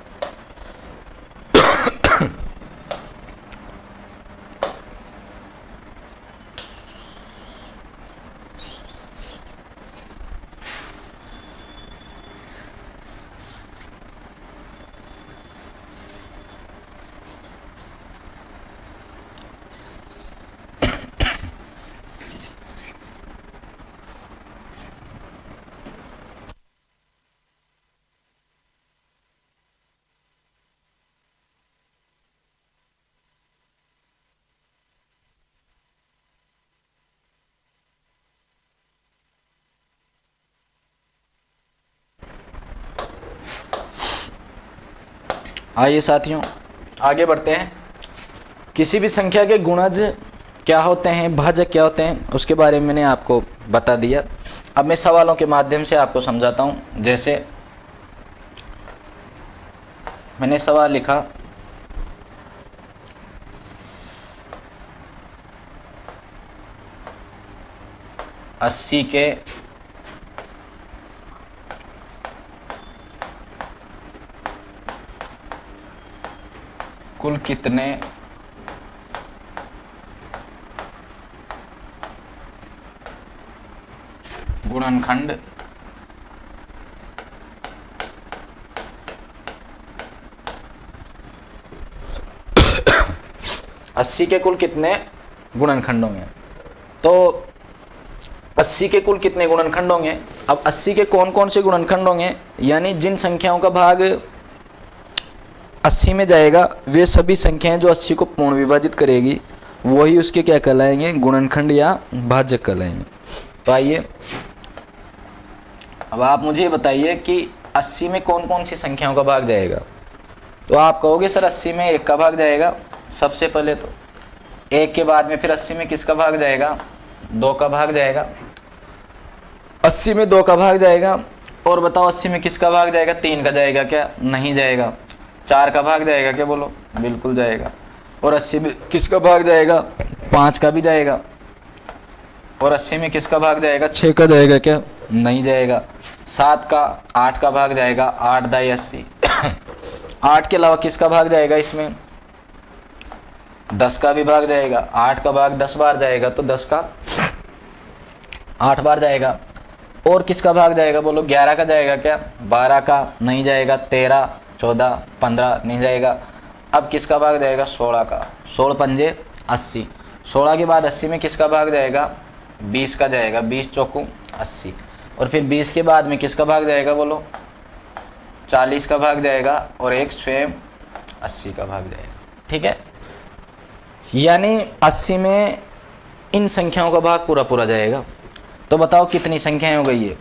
आइए साथियों आगे बढ़ते हैं। किसी भी संख्या के गुणज क्या होते हैं, भाजक क्या होते हैं, उसके बारे में मैंने आपको बता दिया। अब मैं सवालों के माध्यम से आपको समझाता हूं। जैसे मैंने सवाल लिखा, अस्सी के कुल कितने गुणनखंड अस्सी के कुल कितने गुणनखंड होंगे। तो 80 के कुल कितने गुणनखंड होंगे। अब 80 के कौन कौन से गुणनखंड होंगे, यानी जिन संख्याओं का भाग 80 में जाएगा वे सभी संख्याएं जो 80 को पूर्ण विभाजित करेगी वही उसके क्या कहलाएंगे, गुणनखंड या भाजक कहलाएंगे। तो आइए अब आप मुझे बताइए कि 80 में कौन कौन सी संख्याओं का भाग जाएगा। तो आप कहोगे सर 80 में 1 का भाग जाएगा। सबसे पहले तो 1 के बाद में फिर 80 में किसका भाग जाएगा, 2 का भाग जाएगा। 80 में 2 का भाग जाएगा। और बताओ 80 में किसका भाग जाएगा, 3 का जाएगा क्या, नहीं जाएगा। 4 का भाग जाएगा क्या, बोलो, बिल्कुल जाएगा। और 80 में किसका भाग जाएगा, 5 का भी जाएगा। और 80 में किसका भाग जाएगा, 6 का जाएगा क्या, नहीं जाएगा। 7 का, 8 का भाग जाएगा, 8 दाई 80। 8 के अलावा किसका भाग जाएगा, इसमें 10 का भी भाग जाएगा। 8 का भाग 10 बार जाएगा तो 10 का 8 बार जाएगा। और किसका भाग जाएगा, बोलो, 11 का जाएगा क्या, 12 का नहीं जाएगा, 13, 14, 15 नहीं जाएगा। अब किसका भाग जाएगा, 16 का। 16 पंजे 80। 16 के बाद 80 में किसका भाग जाएगा, 20 का जाएगा। 20 चौकू 80। और फिर 20 के बाद में किसका भाग जाएगा, बोलो, 40 का भाग जाएगा। और एक स्वयं 80 का भाग जाएगा। ठीक है, यानी 80 में इन संख्याओं का भाग पूरा पूरा जाएगा। तो बताओ कितनी संख्याएं हो गई है,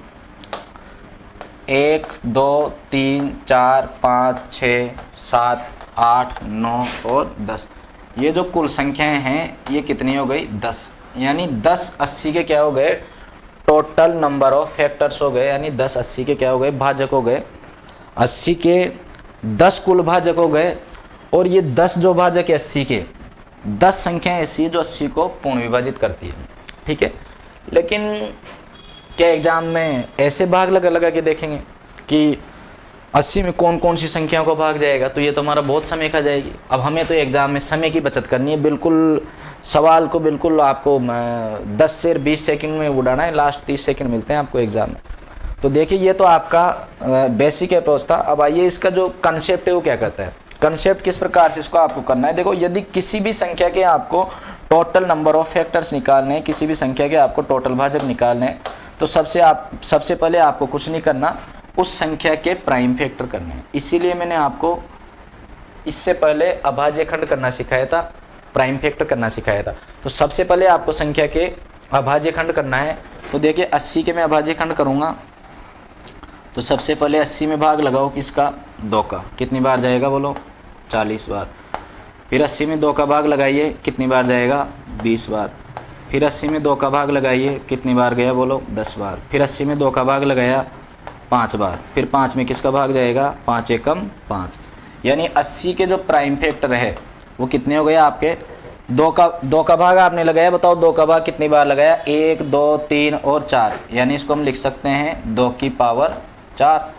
1, 2, 3, 4, 5, 6, 7, 8, 9 और 10। ये जो कुल संख्याएं हैं ये कितनी हो गई, 10। यानी 10 80 के क्या हो गए, टोटल नंबर ऑफ फैक्टर्स हो गए। यानी 10 80 के क्या हो गए, भाजक हो गए। 80 के 10 कुल भाजक हो गए। और ये 10 जो भाजक है 80 के, 10 संख्याएं ऐसी है जो 80 को पूर्ण विभाजित करती है। ठीक है, लेकिन क्या एग्जाम में ऐसे भाग लगा के देखेंगे कि 80 में कौन कौन सी संख्याओं को भाग जाएगा, तो ये तो हमारा बहुत समय खा जाएगी। अब हमें तो एग्जाम में समय की बचत करनी है, बिल्कुल सवाल को बिल्कुल आपको 10 से 20 सेकंड में उड़ाना है, लास्ट 30 सेकंड मिलते हैं आपको एग्जाम में। तो देखिए ये तो आपका बेसिक अप्रोच था। अब आइए इसका जो कंसेप्ट है वो क्या कहता है। कंसेप्ट किस प्रकार से इसको आपको करना है, देखो, यदि किसी भी संख्या के आपको टोटल नंबर ऑफ फैक्टर्स निकालने हैं, किसी भी संख्या के आपको टोटल भाजक निकालने हैं, तो सबसे पहले आपको कुछ नहीं करना, उस संख्या के प्राइम फैक्टर करने हैं। इसीलिए मैंने आपको इससे पहले अभाज्य खंड करना सिखाया था, प्राइम फैक्टर करना सिखाया था। तो सबसे पहले आपको संख्या के अभाज्य खंड करना है। तो देखिए 80 के मैं अभाज्य खंड करूंगा, तो सबसे पहले 80 में भाग लगाओ किसका, 2 का। कितनी बार जाएगा, बोलो, 40 बार। फिर 80 में 2 का भाग लगाइए, कितनी बार जाएगा, 20 बार। फिर 80 में 2 का भाग लगाइए, कितनी बार गया, बोलो, 10 बार। फिर 80 में 2 का भाग लगाया 5 बार। फिर 5 में किसका भाग जाएगा, 5 एकम 5। यानी 80 के जो प्राइम फैक्टर है वो कितने हो गए आपके, 2 का भाग आपने लगाया। बताओ 2 का भाग कितनी बार लगाया, 1, 2, 3 और 4। यानी इसको हम लिख सकते हैं 2 की पावर 4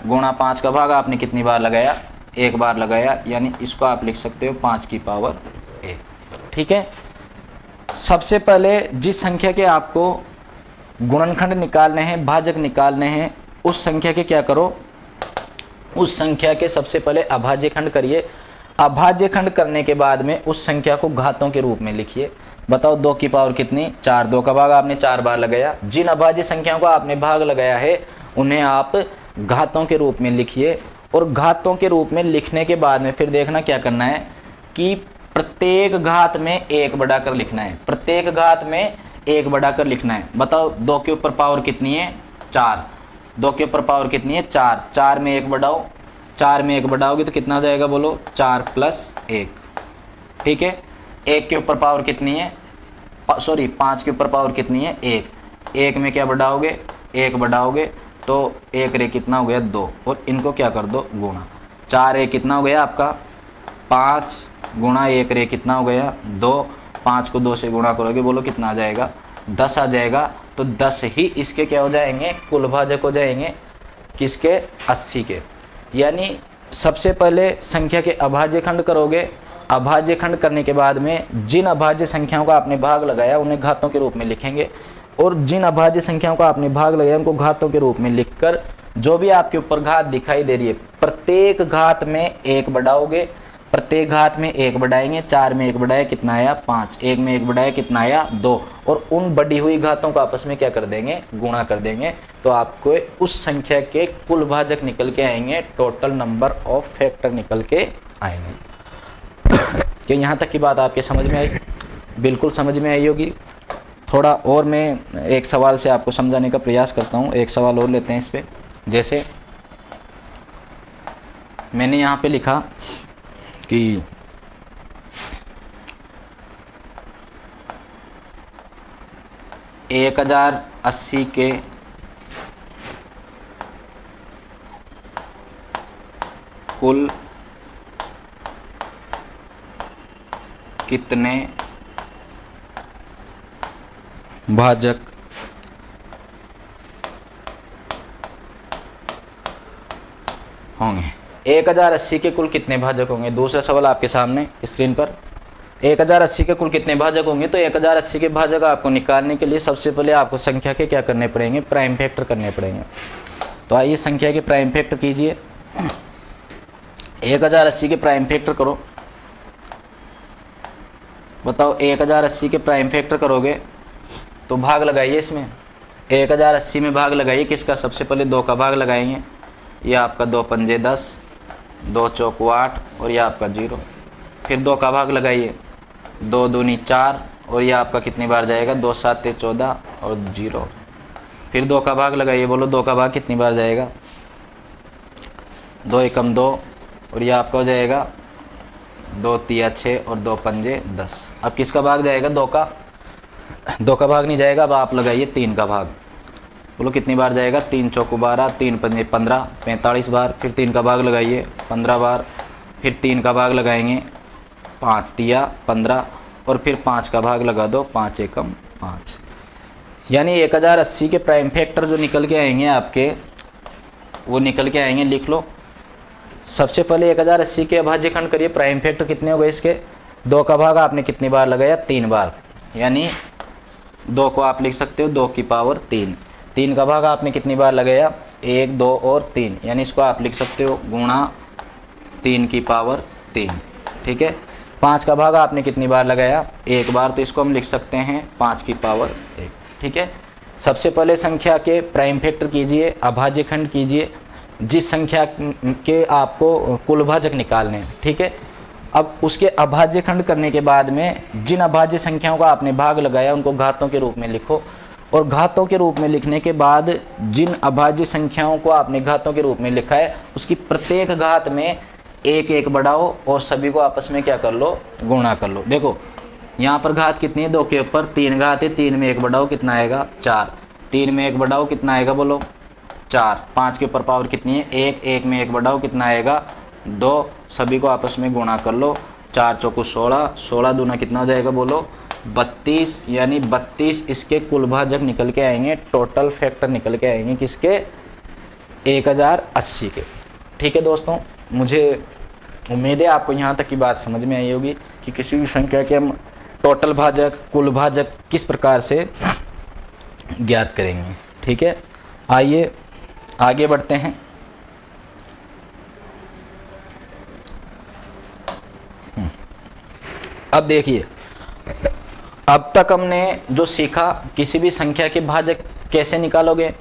गुणा 5 का भाग आपने कितनी बार लगाया, 1 बार लगाया। यानी इसको आप लिख सकते हो 5 की पावर 1। ठीक है, सबसे पहले जिस संख्या के आपको गुणनखंड निकालने हैं, भाजक निकालने हैं, उस संख्या के क्या करो, उस संख्या के सबसे पहले अभाज्य खंड करिए। अभाज्य खंड करने के बाद में उस संख्या को घातों के रूप में लिखिए। बताओ 2 की पावर कितनी, 4। 2 का भाग आपने 4 बार लगाया। जिन अभाज्य संख्याओं को आपने भाग लगाया है उन्हें आप घातों के रूप में लिखिए। और घातों के रूप में लिखने के बाद में फिर देखना क्या करना है कि प्रत्येक घात में 1 बढ़ाकर लिखना है। प्रत्येक घात में 1 बढ़ाकर लिखना है। बताओ 2 के ऊपर पावर कितनी है, 4। 2 के ऊपर पावर कितनी है, 4। 4 में 1 बढ़ाओ, 4 में 1 बढ़ाओगे तो कितना हो जाएगा बोलो, 4 + 1। ठीक है, 1 के ऊपर पावर कितनी है, सॉरी 5 के ऊपर पावर कितनी है, 1। 1 में क्या बढ़ाओगे, 1 बढ़ाओगे तो 1 रे कितना हो गया, 2, और इनको क्या कर दो, गुणा। 4 1 कितना हो गया आपका, 5 गुणा 1 रे कितना हो गया, 2। 5 को 2 से गुणा करोगे, बोलो कितना आ जाएगा, 10 आ जाएगा। तो 10 ही इसके क्या हो जाएंगे, कुल भाजक हो जाएंगे, किसके, 80 के। यानी सबसे पहले संख्या के अभाज्य खंड करोगे, अभाज्य खंड करने के बाद में जिन अभाज्य संख्याओं का आपने भाग लगाया उन्हें घातों के रूप में लिखेंगे, और जिन अभाज्य संख्याओं का आपने भाग लगाया उनको घातों के रूप में लिखकर जो भी आपके ऊपर घात दिखाई दे रही है प्रत्येक घात में 1 बढ़ाओगे, प्रत्येक घात में 1 बढ़ाएंगे। 4 में 1 बढ़ाया कितना आया, 5। 1 में 1 बढ़ाया कितना आया, 2, और उन बढ़ी हुई घातों को आपस में क्या कर देंगे, गुणा कर देंगे। तो आपको उस संख्या के कुल भाजक निकल के आएंगे, टोटल नंबर ऑफ फैक्टर निकल के आएंगे। कि यहां तक की बात आपके समझ में आई, बिल्कुल समझ में आई होगी। थोड़ा और मैं एक सवाल से आपको समझाने का प्रयास करता हूं, एक सवाल और लेते हैं इस पे। जैसे मैंने यहां पे लिखा कि 1080 के कुल कितने भाजक होंगे। 1080 के कुल कितने भाजक होंगे, दूसरा सवाल आपके सामने स्क्रीन पर। 1080 के कुल कितने भाजक होंगे, तो 1080 के भाजक आपको निकालने के लिए सबसे पहले आपको संख्या के क्या करने पड़ेंगे, प्राइम फैक्टर करने पड़ेंगे। तो आइए संख्या के प्राइम फैक्टर कीजिए। 1080 के प्राइम फैक्टर करो, बताओ 1080 के प्राइम फैक्टर करोगे तो भाग लगाइए इसमें। 1080 में भाग लगाइए किसका, सबसे पहले 2 का भाग लगाएंगे, ये आपका 2 पंजे 10, 2 चौक 8, और ये आपका 0। फिर 2 का भाग लगाइए, 2 दूनी 4, और ये आपका कितनी बार जाएगा, 2 7 14 और 0। फिर 2 का भाग लगाइए, बोलो 2 का भाग कितनी बार जाएगा, 2 एकम 2, और ये आपका हो जाएगा 2 तिया 6 और 2 पंजे 10। अब किसका भाग जाएगा, 2 का भाग नहीं जाएगा। अब आप लगाइए 3 का भाग, बोलो कितनी बार जाएगा, 3 चौक 12, 3 पंजे 15, 45 बार। फिर 3 का भाग लगाइए 15 बार। फिर 3 का भाग लगाएंगे, 5 तिया 15, और फिर 5 का भाग लगा दो, 5 एकम 5। यानी 1080 के प्राइम फैक्टर जो निकल के आएंगे आपके, वो निकल के आएंगे, लिख लो। सबसे पहले 1080 के अभाज्य खंड करिए, प्राइम फैक्टर कितने हो गए इसके, 2 का भाग आपने कितनी बार लगाया, 3 बार। यानी 2 को आप लिख सकते हो 2 की पावर 3। 3 का भाग आपने कितनी बार लगाया, 1 2 और 3, यानी इसको आप लिख सकते हो गुणा 3 की पावर 3। ठीक है, 5 का भाग आपने कितनी बार लगाया, 1 बार, तो इसको हम लिख सकते हैं 5 की पावर 1। ठीक है, सबसे पहले संख्या के प्राइम फैक्टर कीजिए, अभाज्य खंड कीजिए, जिस संख्या के आपको कुल भाजक निकालने हैं। ठीक है, अब उसके अभाज्य खंड करने के बाद में जिन अभाज्य संख्याओं का आपने भाग लगाया उनको घातों के रूप में लिखो, और घातों के रूप में लिखने के बाद जिन अभाज्य संख्याओं को आपने घातों के रूप में लिखा है उसकी प्रत्येक घात में 1 1 बढ़ाओ और सभी को आपस में क्या कर लो, गुणा कर लो। देखो यहाँ पर घात कितनी है, 2 के ऊपर 3 घात है, 3 में 1 बढ़ाओ कितना आएगा, 4। 3 में 1 बढ़ाओ कितना आएगा, बोलो 4। 5 के ऊपर पावर कितनी है, 1। 1 में 1 बढ़ाओ कितना आएगा, 2। सभी को आपस में गुणा कर लो, 4 चौको 16, 16 दूना कितना हो जाएगा, बोलो 32। यानी 32 इसके कुल भाजक निकल के आएंगे, टोटल फैक्टर निकल के आएंगे किसके, 1080 के। ठीक है दोस्तों, मुझे उम्मीद है आपको यहां तक की बात समझ में आई होगी कि किसी भी संख्या के हम टोटल भाजक, कुल भाजक किस प्रकार से ज्ञात करेंगे। ठीक है, आइए आगे बढ़ते हैं। अब देखिए, अब तक हमने जो सीखा, किसी भी संख्या के भाजक कैसे निकालोगे,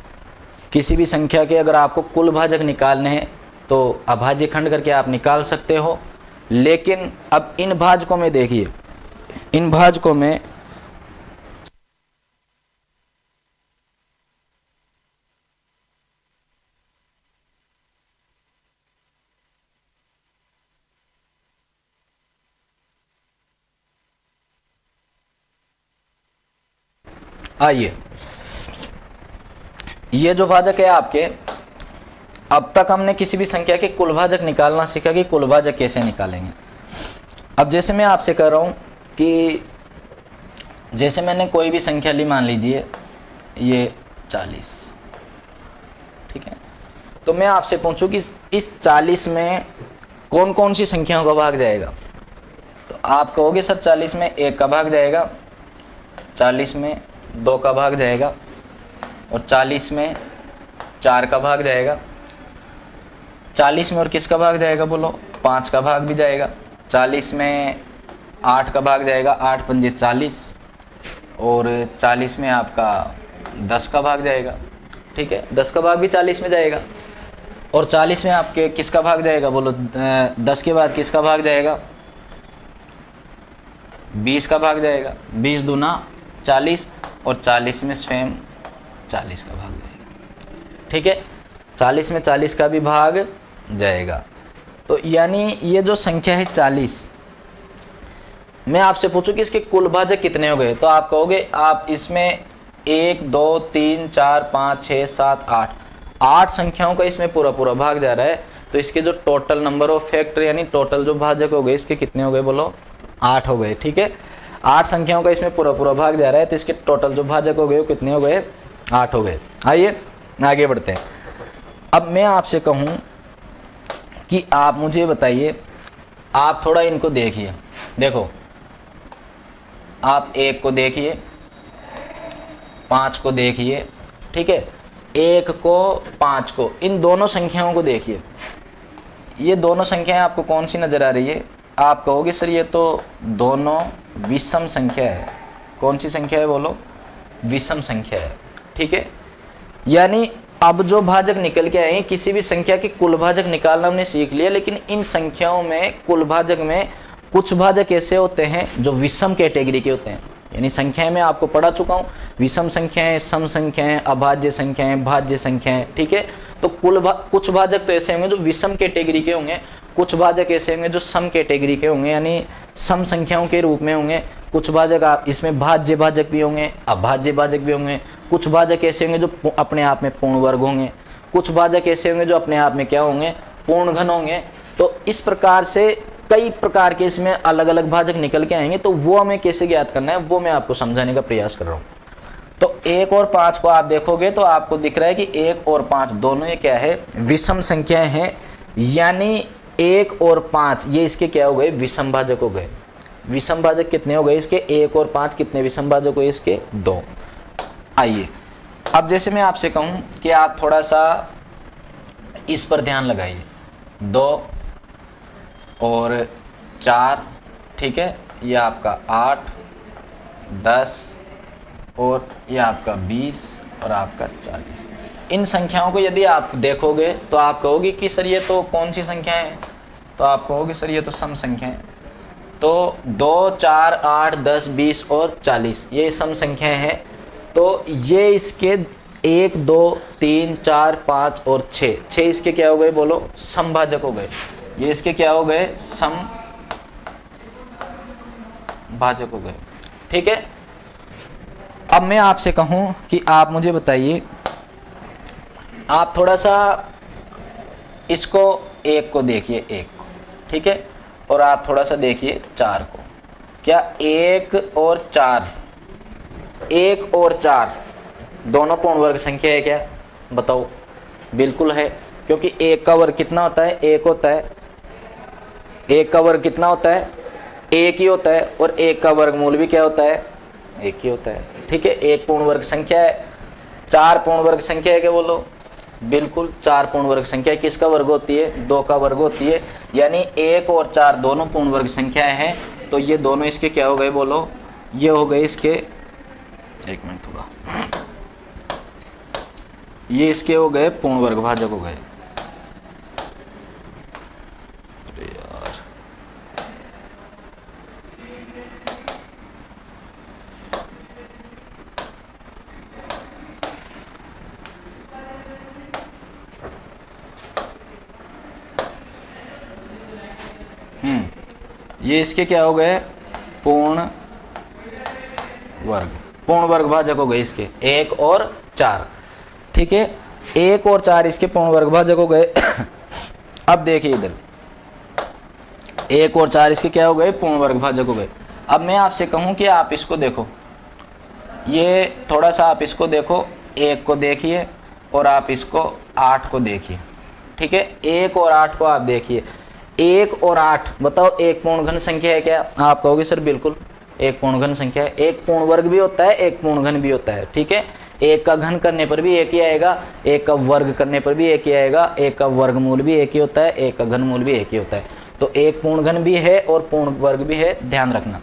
किसी भी संख्या के अगर आपको कुल भाजक निकालने हैं तो अभाज्य खंड करके आप निकाल सकते हो। लेकिन अब इन भाजकों में देखिए, इन भाजकों में आइए, ये जो भाजक है आपके, अब तक हमने किसी भी संख्या के कुल भाजक निकालना सीखा कि कुल भाजक कैसे निकालेंगे। अब जैसे मैं आपसे कह रहा हूं कि जैसे मैंने कोई भी संख्या ली, मान लीजिए ये 40, ठीक है, तो मैं आपसे पूछूं कि इस 40 में कौन कौन सी संख्याओं का भाग जाएगा, तो आप कहोगे सर 40 में 1 का भाग जाएगा, 40 में 2 का भाग जाएगा, और 40 में 4 का भाग जाएगा, 40 में और किसका भाग जाएगा बोलो, 5 का भाग भी जाएगा, 40 में 8 का भाग जाएगा, 8 पंजे 40, और 40 में आपका 10 का भाग जाएगा, ठीक है, 10 का भाग भी 40 में जाएगा, और 40 में आपके किसका भाग जाएगा बोलो, 10 के बाद किसका भाग जाएगा, 20 का भाग जाएगा, 20 दूना 40, और 40 में स्वयं 40 का भाग जाएगा, ठीक है, 40 में 40 का भी भाग जाएगा। तो यानी ये जो संख्या है 40, मैं आपसे पूछूं कि इसके कुल भाजक कितने हो गए, तो आप कहोगे आप इसमें 1 2 3 4 5 6 7 8 संख्याओं का इसमें पूरा पूरा भाग जा रहा है, तो इसके जो टोटल नंबर ऑफ फैक्टर यानी टोटल जो भाजक हो गए इसके कितने हो गए बोलो, 8 हो गए, ठीक है, 8 संख्याओं का इसमें पूरा पूरा भाग जा रहा है, तो इसके टोटल जो भाजक हो गए वो कितने हो गए, 8 हो गए। आइए आगे बढ़ते हैं। अब मैं आपसे कहूं कि आप मुझे बताइए, आप थोड़ा इनको देखिए, देखो आप 1 को देखिए, 5 को देखिए, ठीक है, 1 को 5 को, इन दोनों संख्याओं को देखिए, ये दोनों संख्याएं आपको कौन सी नजर आ रही है, आप कहोगे सर ये तो दोनों विषम संख्या है। कौन सी संख्या है बोलो, विषम संख्या है, ठीक है, यानी अब जो भाजक निकल के आए, किसी भी संख्या के कुल भाजक निकालना हमने सीख लिया, लेकिन इन संख्याओं में कुल भाजक में कुछ भाजक ऐसे होते हैं जो विषम कैटेगरी के होते हैं, यानी संख्याएं मैं आपको पढ़ा चुका हूं, विषम संख्याएं, सम संख्याएं, अभाज्य संख्याएं, भाज्य संख्याएं, ठीक है, तो कुछ भाजक तो ऐसे होंगे जो विषम कैटेगरी के होंगे, कुछ भाजक ऐसे होंगे जो सम कैटेगरी के होंगे यानी सम संख्याओं के रूप में होंगे, कुछ भाजक आप इसमें भाज्य भाजक भी होंगे, अभाज्य भाजक भी होंगे, कुछ भाजक ऐसे होंगे जो अपने आप में पूर्ण वर्ग होंगे, कुछ भाजक ऐसे होंगे जो अपने आप में क्या होंगे, पूर्ण घन होंगे। तो इस प्रकार से कई प्रकार के इसमें अलग अलग भाजक निकल के आएंगे, तो वो हमें कैसे ज्ञात करना है वो मैं आपको समझाने का प्रयास कर रहा हूं। तो 1 और 5 को आप देखोगे तो आपको दिख रहा है कि 1 और 5 दोनों ये क्या है, विषम संख्याएं हैं, यानी 1 और 5 ये इसके क्या हो गए, विषम भाजक हो गए। विषम भाजक कितने हो गए इसके, 1 और 5 कितने विषम भाजक हुए इसके, 2। आइए अब जैसे मैं आपसे कहूं कि आप थोड़ा सा इस पर ध्यान लगाइए, 2 और 4, ठीक है, ये आपका 8, 10 और ये आपका 20 और आपका 40। इन संख्याओं को यदि आप देखोगे तो आप कहोगे कि सर ये तो कौन सी संख्याएं हैं, तो आप कहोगे सर ये तो सम संख्याएं। तो 2 4 8 10 20 और 40 ये सम संख्याएं हैं, तो ये इसके 1 2 3 4 5 और 6 इसके क्या हो गए बोलो, समभाजक हो गए। ये इसके क्या हो गए, सम भाजक हो गए, ठीक है। अब मैं आपसे कहूं कि आप मुझे बताइए, आप थोड़ा सा इसको 1 को देखिए, 1 को, ठीक है, और आप थोड़ा सा देखिए 4 को। क्या 1 और 4 दोनों पूर्ण वर्ग संख्या है क्या, बताओ। बिल्कुल है, क्योंकि 1 का वर्ग कितना होता है, 1 होता है। 1 का वर्ग कितना होता है, 1 ही होता है, और 1 का वर्गमूल भी क्या होता है, 1 ही होता है, ठीक है। 1 पूर्ण वर्ग संख्या है। 4 पूर्ण वर्ग संख्या है क्या बोलो, बिल्कुल 4 पूर्ण वर्ग संख्या किसका वर्ग होती है, 2 का वर्ग होती है, यानी 1 और 4 दोनों पूर्ण वर्ग संख्याएं हैं, तो ये दोनों इसके क्या हो गए बोलो, ये हो गए इसके, एक मिनट थोड़ा, ये इसके हो गए पूर्ण वर्ग भाजक हो गए। अरे यार, ये इसके क्या हो गए, पूर्ण वर्ग। पूर्ण वर्ग भाजक हो गए इसके 1 और 4। ठीक है, 1 और 4 इसके पूर्ण वर्ग भाजक हो गए। अब देखिए इधर 1 और 4 इसके क्या हो गए, पूर्ण वर्ग भाजक हो गए। अब मैं आपसे कहूं कि आप इसको देखो, ये थोड़ा सा आप इसको देखो, 1 को देखिए और आप इसको 8 को देखिए। ठीक है, 1 और 8 को आप देखिए। 1 और 8 बताओ एक पूर्ण घन संख्या है क्या? आप कहोगे सर बिल्कुल एक पूर्ण घन संख्या है। एक पूर्ण वर्ग भी होता है, एक पूर्ण घन भी होता है। ठीक है, एक का घन करने पर भी एक ही आएगा, एक का वर्ग करने पर भी एक ही आएगा, एक का वर्गमूल भी एक ही होता है, एक का घनमूल भी एक ही होता है। तो एक पूर्ण घन भी है और पूर्ण वर्ग भी है, ध्यान रखना।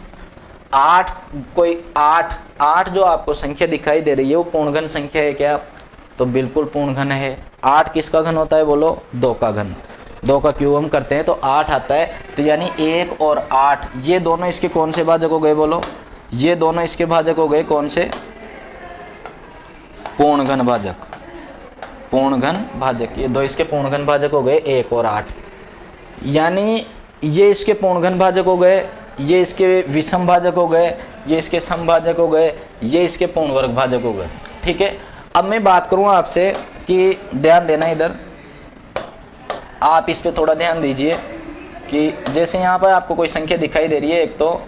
8 जो आपको संख्या दिखाई दे रही है वो पूर्ण घन संख्या है क्या? तो बिल्कुल पूर्ण घन है। 8 किसका घन होता है बोलो? 2 का घन। 2 का क्यूब हम करते हैं तो 8 आता है। तो यानी 1 और 8 ये दोनों इसके कौन से भाजक हो गए बोलो? ये दोनों इसके भाजक हो गए कौन से? पूर्ण घन भाजक। पूर्ण घन भाजक, ये दो इसके पूर्ण घन भाजक हो गए 1 और 8। यानी ये इसके पूर्ण घन भाजक हो गए, ये इसके विषम भाजक हो गए, ये इसके समभाजक हो गए, ये इसके पूर्ण वर्ग भाजक हो गए। ठीक है, अब मैं बात करूं आपसे कि ध्यान देना इधर, आप इस पे थोड़ा ध्यान दीजिए कि जैसे यहां पर आपको कोई संख्या दिखाई दे रही है, एक तो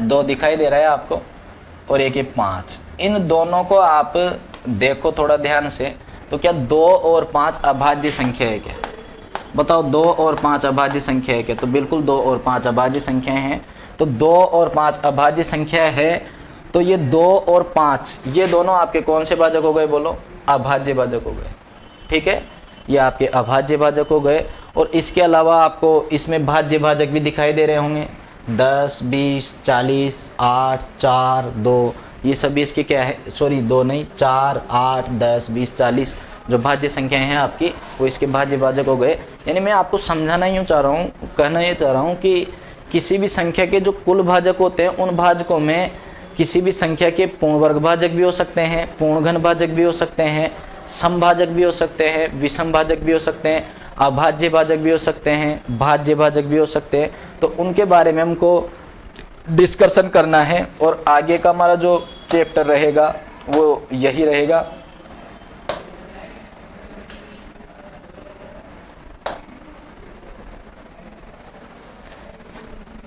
2 दिखाई दे रहा है आपको और एक ये 5। इन दोनों को आप देखो थोड़ा ध्यान से, तो क्या 2 और 5 अभाज्य संख्या है क्या? बताओ 2 और 5 अभाज्य संख्या है क्या? तो बिल्कुल 2 और 5 अभाज्य संख्याएं हैं। तो 2 और 5 अभाज्य संख्या है, तो ये 2 और 5 ये दोनों आपके कौन से भाजक हो गए बोलो? अभाज्य भाजक हो गए। ठीक है, ये आपके अभाज्य भाजक हो गए। और इसके अलावा आपको इसमें भाज्य भाजक भी दिखाई दे रहे होंगे, 10, 20, 40, 8, 4, 2, ये सभी इसके क्या है? सॉरी 2 नहीं, 4, 8, 10, 20, 40 जो भाज्य संख्याएं हैं आपकी, वो इसके भाज्य भाजक हो गए। यानी मैं आपको समझाना यूं चाह रहा हूं, कहना ये चाह रहा हूं कि किसी भी संख्या के जो कुल भाजक होते हैं, उन भाजकों में किसी भी संख्या के पूर्ण वर्ग भाजक भी हो सकते हैं, पूर्ण घन भाजक भी हो सकते हैं, समभाजक भी हो सकते हैं, विषम भाजक भी हो सकते हैं, अभाज्य भाजक भी हो सकते हैं, भाज्य भाजक भी हो सकते हैं। तो उनके बारे में हमको डिस्कशन करना है और आगे का हमारा जो चैप्टर रहेगा वो यही रहेगा।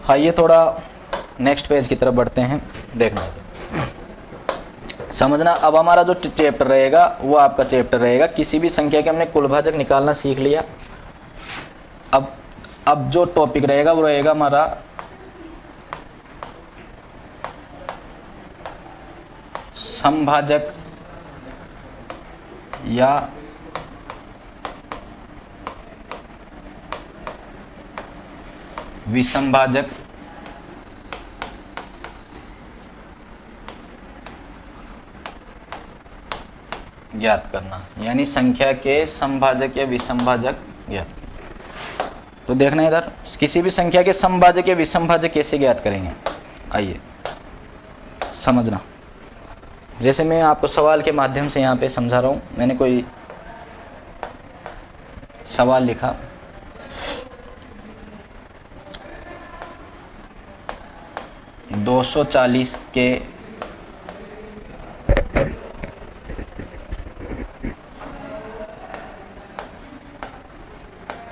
आइए थोड़ा नेक्स्ट पेज की तरफ बढ़ते हैं, देखना समझना। अब हमारा जो चैप्टर रहेगा वो आपका चैप्टर रहेगा, किसी भी संख्या के हमने कुल भाजक निकालना सीख लिया। अब जो टॉपिक रहेगा वो रहेगा हमारा समभाजक या विषम भाजक ज्ञात करना, यानी संख्या के समभाजक या विषम भाजक ज्ञात करना। तो देखना इधर, किसी भी संख्या के समभाजक या विषम भाजक कैसे ज्ञात करेंगे, आइए समझना। जैसे मैं आपको सवाल के माध्यम से यहां पे समझा रहा हूं, मैंने कोई सवाल लिखा, दो 240 के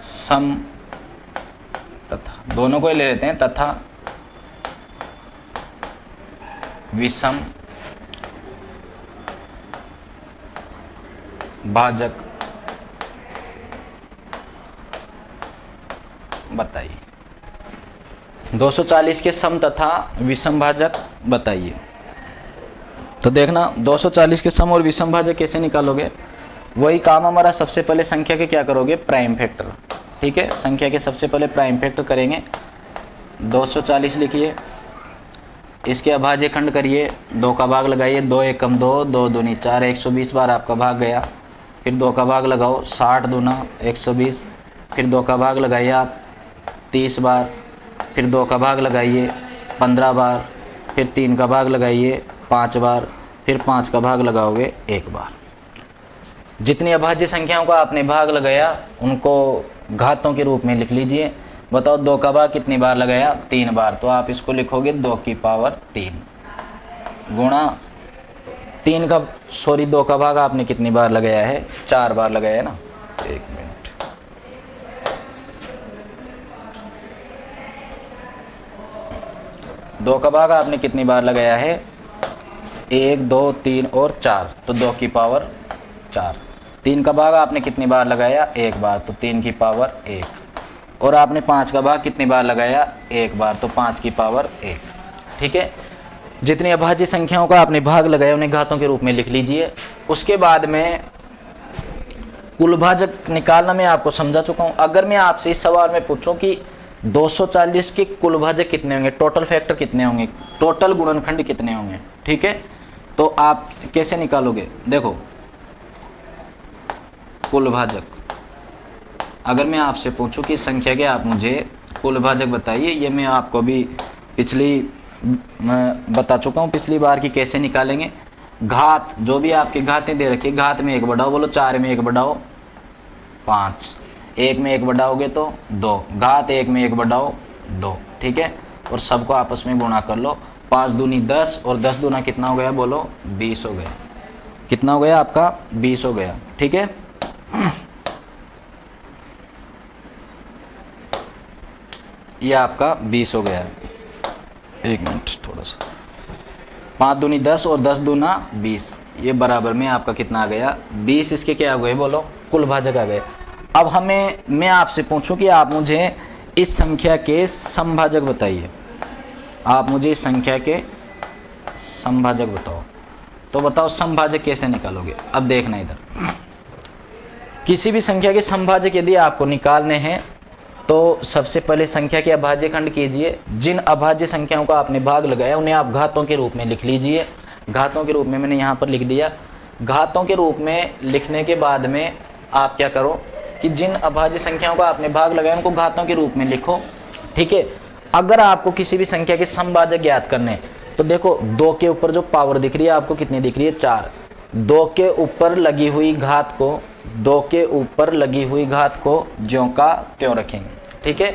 सम तथा, दोनों को ही ले लेते हैं, तथा विषम भाजक बताइए। 240 के सम तथा विषम भाजक बताइए। तो देखना 240 के सम और विषम भाजक कैसे निकालोगे, वही काम हमारा। सबसे पहले संख्या के क्या करोगे, प्राइम फैक्टर। ठीक है, संख्या के सबसे पहले प्राइम फैक्टर करेंगे। 240 लिखिए, इसके अभाज्य खंड करिए, 2 का भाग लगाइए, 2 एकम 2, 2 दूनी 4, 120 बार आपका भाग गया। फिर 2 का भाग लगाओ, 60 दूना 120, फिर 2 का भाग लगाइए आप 30 बार, फिर 2 का भाग लगाइए 15 बार, फिर 3 का भाग लगाइए 5 बार, फिर 5 का भाग लगाओगे 1 बार। जितनी अभाज्य संख्याओं का आपने भाग लगाया उनको घातों के रूप में लिख लीजिए। बताओ 2 का भाग कितनी बार लगाया, 3 बार, तो आप इसको लिखोगे 2 की पावर 3। गुणा 2 का भाग आपने कितनी बार लगाया है? 4 बार लगाया है ना। 1 मिनट, दो का भाग आपने कितनी बार लगाया है? 1 2 3 और 4, तो 2 की पावर 4। 3 का भाग आपने कितनी बार लगाया? 1 बार, तो 3 की पावर 1। और आपने 5 का भाग कितनी बार लगाया? 1 बार, तो 5 की पावर 1। ठीक है, जितनी अभाज्य संख्याओं का आपने भाग लगाया उन्हें घातों के रूप में लिख लीजिए। उसके बाद में कुल भाजक निकालना मैं आपको समझा चुका हूं। अगर मैं आपसे इस सवाल में पूछूं कि 240 के कुल भाजक कितने होंगे, टोटल फैक्टर कितने होंगे, टोटल गुणनखंड कितने होंगे, ठीक है, तो आप कैसे निकालोगे? देखो, कुल भाजक, अगर मैं आपसे पूछूं कि संख्या के आप मुझे कुल भाजक बताइए, ये मैं आपको भी बता चुका हूं पिछली बार की कैसे निकालेंगे। घात, जो भी आपकी घातें दे रखी, घात में 1 बढ़ाओ, बोलो 4 में 1 बढ़ाओ 5, 1 में 1 बढ़ाओगे तो 2, घात 1 में 1 बढ़ाओ 2, ठीक है, और सबको आपस में गुणा कर लो। 5 दूनी 10 और 10 दूना कितना हो गया? बोलो 20 हो गया। कितना हो गया आपका? 20 हो गया, ठीक है। ये आपका 20 हो गया। 1 मिनट, थोड़ा सा, 5 दूनी 10 और 10 दूना 20, ये बराबर में आपका कितना आ गया? 20। इसके क्या हो गए? बोलो कुल भाजक आ गए। अब मैं आपसे पूछूं कि आप मुझे इस संख्या के समभाजक बताइए। आप मुझे इस संख्या के समभाजक बताओ, तो बताओ समभाजक कैसे निकालोगे? अब देखना इधर, किसी भी संख्या के समभाजक यदि आपको निकालने हैं तो सबसे पहले संख्या के अभाज्य खंड कीजिए। जिन अभाज्य संख्याओं का आपने भाग लगाया उन्हें आप घातों के रूप में लिख लीजिए। घातों के रूप में मैंने यहां पर लिख दिया। घातों के रूप में लिखने के बाद में आप क्या करो कि जिन अभाज्य संख्याओं का आपने भाग लगाया उनको घातों के रूप में लिखो, ठीक है। अगर आपको किसी भी संख्या के समभाजक ज्ञात करने, तो देखो 2 के ऊपर जो पावर दिख रही है आपको कितनी दिख रही है? 4। 2 के ऊपर लगी हुई घात को, 2 के ऊपर लगी हुई घात को ज्यों का त्यों रखेंगे, ठीक है।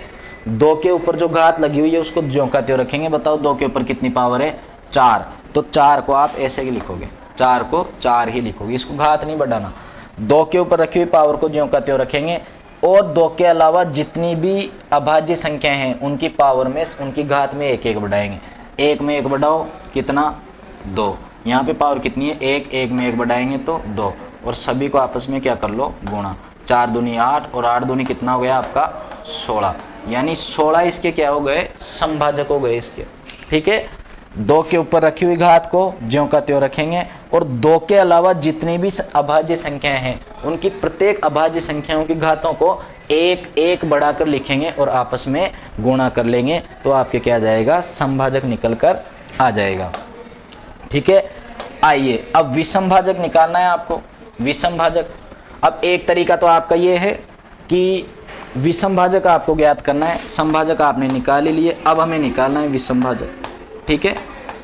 2 के ऊपर जो घात लगी हुई है उसको ज्यों का त्यों रखेंगे। बताओ 2 के ऊपर कितनी पावर है? 4। तो 4 को आप ऐसे ही लिखोगे, 4 को 4 ही लिखोगे, इसको घात नहीं बढ़ाना। 2 के ऊपर रखी हुई पावर को ज्यों का त्यों रखेंगे, और 2 के अलावा जितनी भी अभाज्य संख्या हैं उनकी पावर में, उनकी घात में 1 1 बढ़ाएंगे। 1 में 1 बढ़ाओ कितना? 2। यहाँ पे पावर कितनी है? 1, 1 में 1 बढ़ाएंगे तो 2, और सभी को आपस में क्या कर लो? गुणा। 4 दूनी 8 और 8 दूनी कितना हो गया आपका? 16। यानी 16 इसके क्या हो गए? समभाजक हो गए इसके, ठीक है। 2 के ऊपर रखी हुई घात को ज्यों का त्यों रखेंगे, और 2 के अलावा जितनी भी अभाज्य संख्याएं हैं उनकी प्रत्येक अभाज्य संख्याओं की घातों को 1 1 बढ़ाकर लिखेंगे और आपस में गुणा कर लेंगे, तो आपके क्या आ जाएगा? समभाजक निकल कर आ जाएगा, ठीक है। आइए अब विषम भाजक निकालना है आपको। विषम भाजक, अब एक तरीका तो आपका ये है कि विषम भाजक आपको ज्ञात करना है। समभाजक आपने निकाल ही लिए, अब हमें निकालना है विषम भाजक, ठीक है।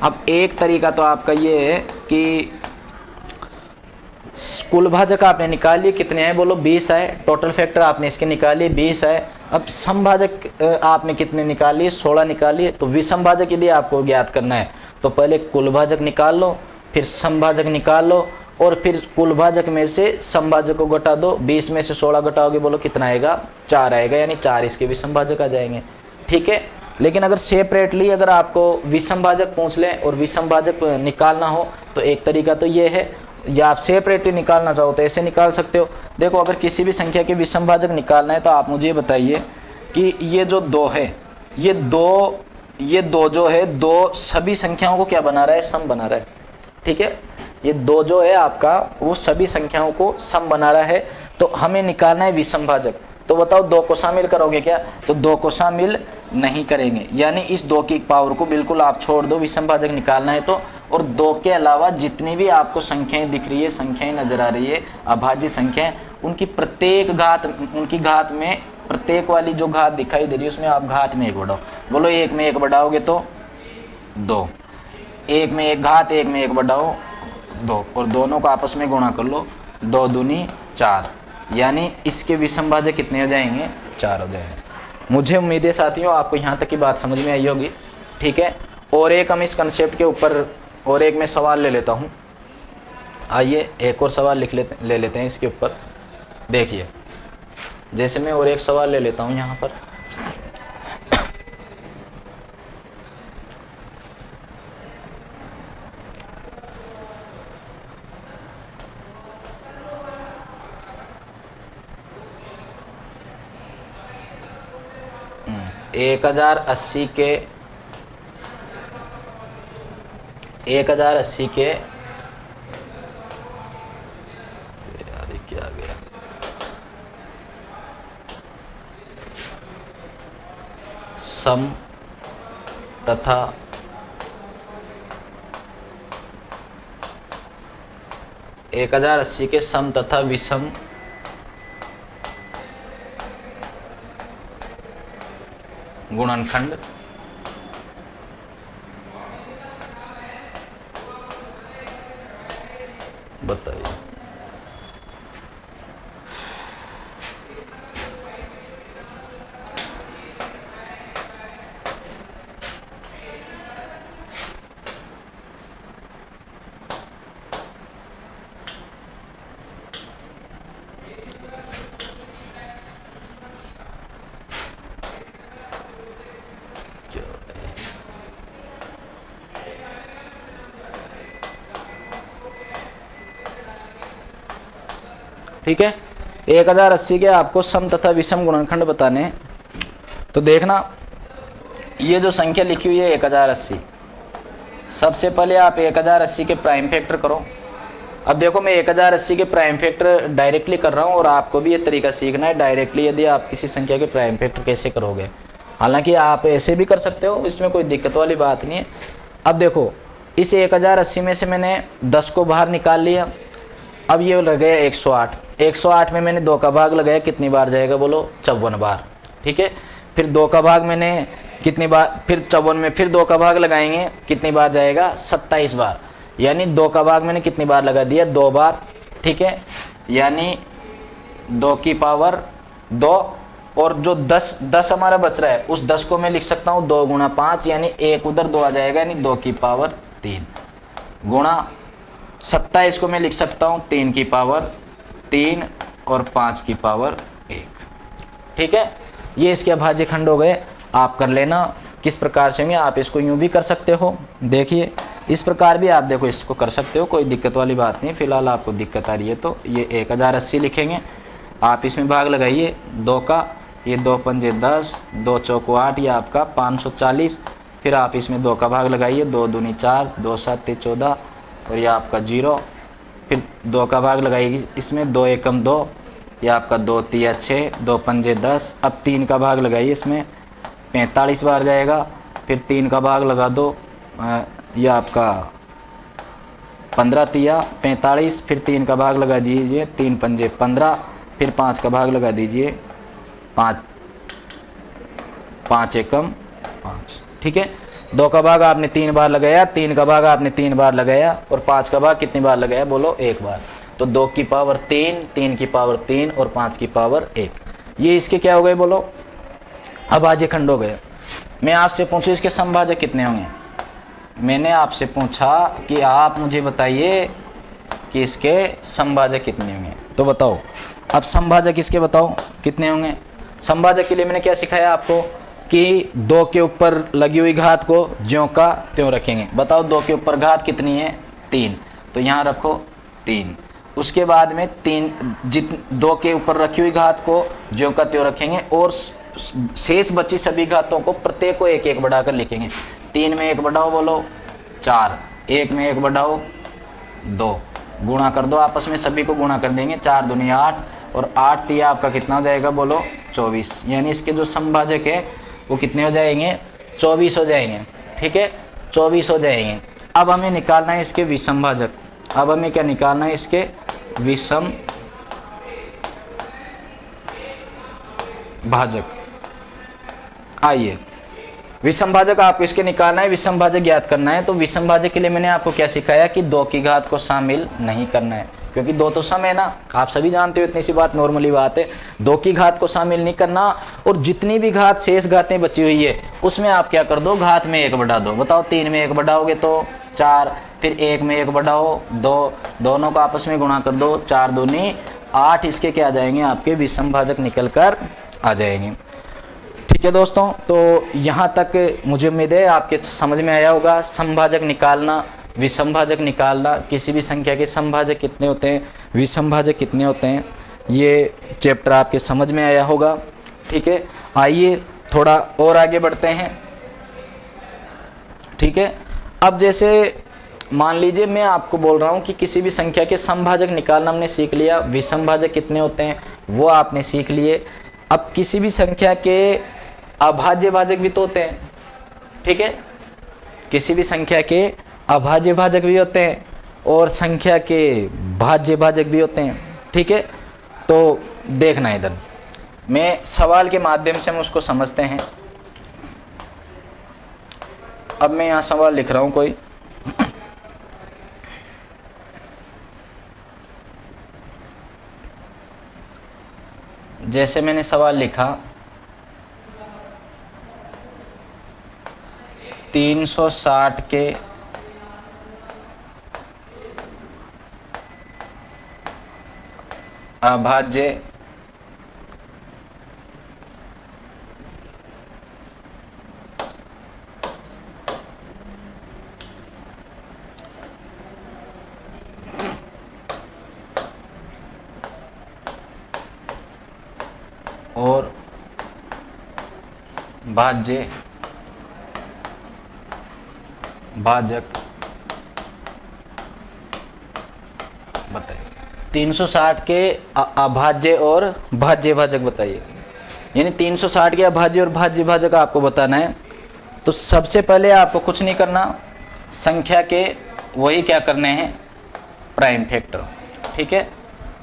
अब एक तरीका तो आपका ये है कि कुल भाजक आपने निकाल लिए, कितने हैं? बोलो 20 है। टोटल फैक्टर आपने इसके निकाल लिए 20 है। अब समभाजक आपने कितने निकाल लिए? 16 निकाल लिए। तो विषम भाजक यदि आपको ज्ञात करना है तो पहले कुल भाजक निकाल लो, फिर समभाजक निकाल लो, और फिर कुल भाजक में से समभाजक को घटा दो। 20 में से 16 घटाओगे, बोलो कितना आएगा? 4 आएगा, यानी 4 इसके विषम भाजक आ जाएंगे, ठीक है। लेकिन अगर सेपरेटली अगर आपको विषम भाजक पूछ लें और विषम भाजक निकालना हो तो एक तरीका तो ये है, या आप सेपरेटली निकालना चाहो तो ऐसे निकाल सकते हो। देखो, अगर किसी भी संख्या के विषम भाजक निकालना है तो आप मुझे बताइए कि ये जो 2 है, ये दो जो है, 2 सभी संख्याओं को क्या बना रहा है? सम बना रहा है, ठीक है। ये 2 जो है आपका, वो सभी संख्याओं को सम बना रहा है, तो हमें निकालना है विषम भाजक। तो बताओ 2 को शामिल करोगे क्या? तो 2 को शामिल नहीं करेंगे, यानी इस 2 की पावर को बिल्कुल आप छोड़ दो विषम भाजक निकालना है तो। और 2 के अलावा जितनी भी आपको संख्याएं दिख रही है, संख्याएं नजर आ रही है, अभाज्य संख्याएं, उनकी प्रत्येक घात, उनकी घात में प्रत्येक वाली जो घात दिखाई दे रही है उसमें आप घात में 1 बढ़ाओ। बोलो 1 में 1 बढ़ाओगे तो 2, 1 में 1 घात 1 में 1 बढ़ाओ 2, और दोनों को आपस में गुणा कर लो। 2 दूनी 4, यानी इसके विषम भाजक कितने हो जाएंगे? 4 हो जाएंगे। मुझे उम्मीद है साथियों आपको यहां तक की बात समझ में आई होगी, ठीक है। और एक हम इस कंसेप्ट के ऊपर और एक मैं सवाल ले लेता हूं। आइए एक और सवाल ले लेते हैं इसके ऊपर। देखिए जैसे मैं और एक सवाल ले लेता हूं यहां पर। एक हजार अस्सी के 1080 के यार ये क्या आ गया, सम तथा एक 1080 के सम तथा विषम गुणनखंड बताइए। ठीक है, 1080 के आपको सम तथा विषम गुणनखंड बताने हैं। तो देखना ये जो संख्या लिखी हुई है 1080, सबसे पहले आप 1080 के प्राइम फैक्टर करो। अब देखो मैं 1080 के प्राइम फैक्टर डायरेक्टली कर रहा हूं और आपको भी ये तरीका सीखना है डायरेक्टली यदि आप किसी संख्या के प्राइम फैक्टर कैसे करोगे। हालांकि आप ऐसे भी कर सकते हो, इसमें कोई दिक्कत वाली बात नहीं है। अब देखो इस 1080 में से मैंने 10 को बाहर निकाल लिया। अब ये लग गया 108। 108 में मैंने 2 का भाग लगाया, कितनी बार जाएगा बोलो, 54 बार। ठीक है, फिर 2 का भाग मैंने कितनी बार, फिर 54 में फिर 2 का भाग लगाएंगे, कितनी बार जाएगा, 27 बार। यानी 2 का भाग मैंने कितनी बार लगा दिया, 2 बार। ठीक है, यानी 2 की पावर 2, और जो 10 हमारा बच रहा है उस 10 को मैं लिख सकता हूं 2 गुणा 5, यानी 1 उधर 2 आ जाएगा, यानी 2 की पावर 3 गुणा 27 को मैं लिख सकता हूं 3 की पावर 3 और 5 की पावर 1। ठीक है, ये इसके अभाज्य खंड हो गए। आप कर लेना किस प्रकार से होंगे। आप इसको यूं भी कर सकते हो, देखिए इस प्रकार भी आप देखो इसको कर सकते हो, कोई दिक्कत वाली बात नहीं। फिलहाल आपको दिक्कत आ रही है तो ये 1080 लिखेंगे, आप इसमें भाग लगाइए 2 का, ये 2 पंजे 10, 2 चौको 8, ये आपका 540। फिर आप इसमें 2 का भाग लगाइए, 2 दूनी 4, 2 7 14, और ये आपका 0। फिर 2 का भाग लगाइए इसमें, 2 एकम 2, ये आपका 2 तिया 6, 2 पंजे 10। अब 3 का भाग लगाइए इसमें, 45 बार जाएगा। फिर 3 का भाग लगा दो, ये आपका 15 तिया 45। फिर 3 का भाग लगा दीजिए, 3 पंजे 15। फिर 5 का भाग लगा दीजिए, 5 एकम 5। ठीक है, 2 का भाग आपने 3 बार लगाया, 3 का भाग आपने 3 बार लगाया, और 5 का भाग कितनी बार लगाया बोलो, 1 बार। तो 2 की पावर 3, 3 की पावर 3 और 5 की पावर 1। ये इसके क्या हो गए बोलो, अभाज्य खंड हो गए। मैं आपसे पूछूं इसके समभाजक कितने होंगे। मैंने आपसे पूछा कि आप मुझे बताइए कि इसके समभाजक कितने होंगे, तो बताओ। अब समभाजक इसके बताओ कितने होंगे। समभाजक के लिए मैंने क्या सिखाया आपको कि 2 के ऊपर लगी हुई घात को ज्यों का त्यों रखेंगे। बताओ 2 के ऊपर घात कितनी है, 3, तो यहां रखो 3। उसके बाद में 2 के ऊपर रखी हुई घात को ज्यों का त्यों रखेंगे, और शेष बची सभी घातों को प्रत्येक को 1 1 बढ़ाकर लिखेंगे। 3 में 1 बढ़ाओ बोलो 4, 1 में 1 बढ़ाओ 2, गुणा कर दो आपस में, सभी को गुणा कर देंगे, 4 दूनी 8, और 8 तिया आपका कितना हो जाएगा बोलो 24। यानी इसके जो समभाजक है वो कितने हो जाएंगे, 24 हो जाएंगे। ठीक है, 24 हो जाएंगे। अब हमें निकालना है इसके विषम भाजक। अब हमें क्या निकालना है, इसके विषम भाजक। आइए, विषम भाजक आपको इसके निकालना है, विषम भाजक ज्ञात करना है। तो विषम भाजक के लिए मैंने आपको क्या सिखाया कि 2 की घात को शामिल नहीं करना है, क्योंकि 2 तो सम है ना, आप सभी जानते हो, इतनी सी बात नॉर्मली बात है। 2 की घात को शामिल नहीं करना, और जितनी भी घात शेष घातें बची हुई है उसमें आप क्या कर दो, घात में 1 बढ़ा दो। बताओ 3 में 1 बढ़ाओगे तो 4, फिर 1 में 1 बढ़ाओ 2, दोनों को आपस में गुणा कर दो, 4 दूनी 8, इसके क्या आ जाएंगे, आपके विषम भाजक निकल कर आ जाएंगे। ठीक है दोस्तों, तो यहाँ तक मुझे उम्मीद है आपके समझ में आया होगा। समभाजक निकालना, विषम भाजक निकालना, किसी भी संख्या के समभाजक कितने होते हैं, विषम भाजक कितने होते हैं, ये चैप्टर आपके समझ में आया होगा। ठीक है, आइए थोड़ा और आगे बढ़ते हैं। ठीक है, अब जैसे मान लीजिए मैं आपको बोल रहा हूं कि किसी भी संख्या के समभाजक निकालना हमने सीख लिया, विषम भाजक कितने होते हैं वो आपने सीख लिए। अब किसी भी संख्या के अभाज्य भाजक भी तो होते हैं। ठीक है, किसी भी संख्या के अभाज्य भाजक भी होते हैं और संख्या के भाज्य भाजक भी होते हैं। ठीक है, तो देखना इधर, मैं सवाल के माध्यम से हम उसको समझते हैं। अब मैं यहां सवाल लिख रहा हूं कोई, जैसे मैंने सवाल लिखा 360 के अभाज्य और भाज्य भाजक बताइए। 360 के अभाज्य और भाज्य भाजक बताइए, यानी 360 के अभाज्य और भाज्य भाजक आपको बताना है। तो सबसे पहले आपको कुछ नहीं करना, संख्या के वही क्या करने हैं, प्राइम फैक्टर। ठीक है,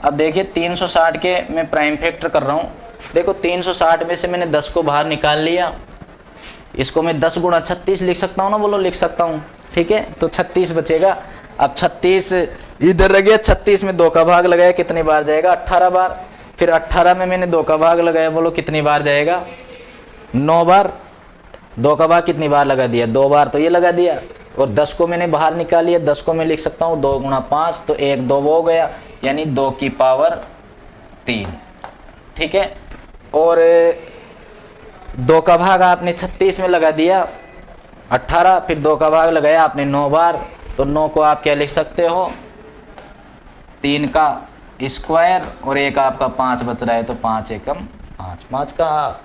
अब देखिए 360 के मैं प्राइम फैक्टर कर रहा हूं। देखो 360 में से मैंने 10 को बाहर निकाल लिया, इसको मैं 10 गुणा 36 लिख सकता हूं ना, बोलो लिख सकता हूं। ठीक है, तो 36 बचेगा। अब 36 इधर रह गया, 36 में 2 का भाग लगाया, कितनी बार जाएगा, 18 बार। फिर 18 में मैंने 2 का भाग लगाया, बोलो कितनी बार जाएगा, 9 बार। 2 का भाग कितनी बार लगा दिया, 2 बार, तो ये लगा दिया। और 10 को मैंने बाहर निकाल लिया, 10 को मैं लिख सकता हूं 2 गुणा 5, तो 1 2 वो हो गया, यानी 2 की पावर 3। ठीक है, और 2 का भाग आपने 36 में लगा दिया 18, फिर 2 का भाग लगाया आपने 9 बार, तो 9 को आप क्या लिख सकते हो, 3 का स्क्वायर, और एक आपका 5 बच रहा है, तो 5 एकम 5,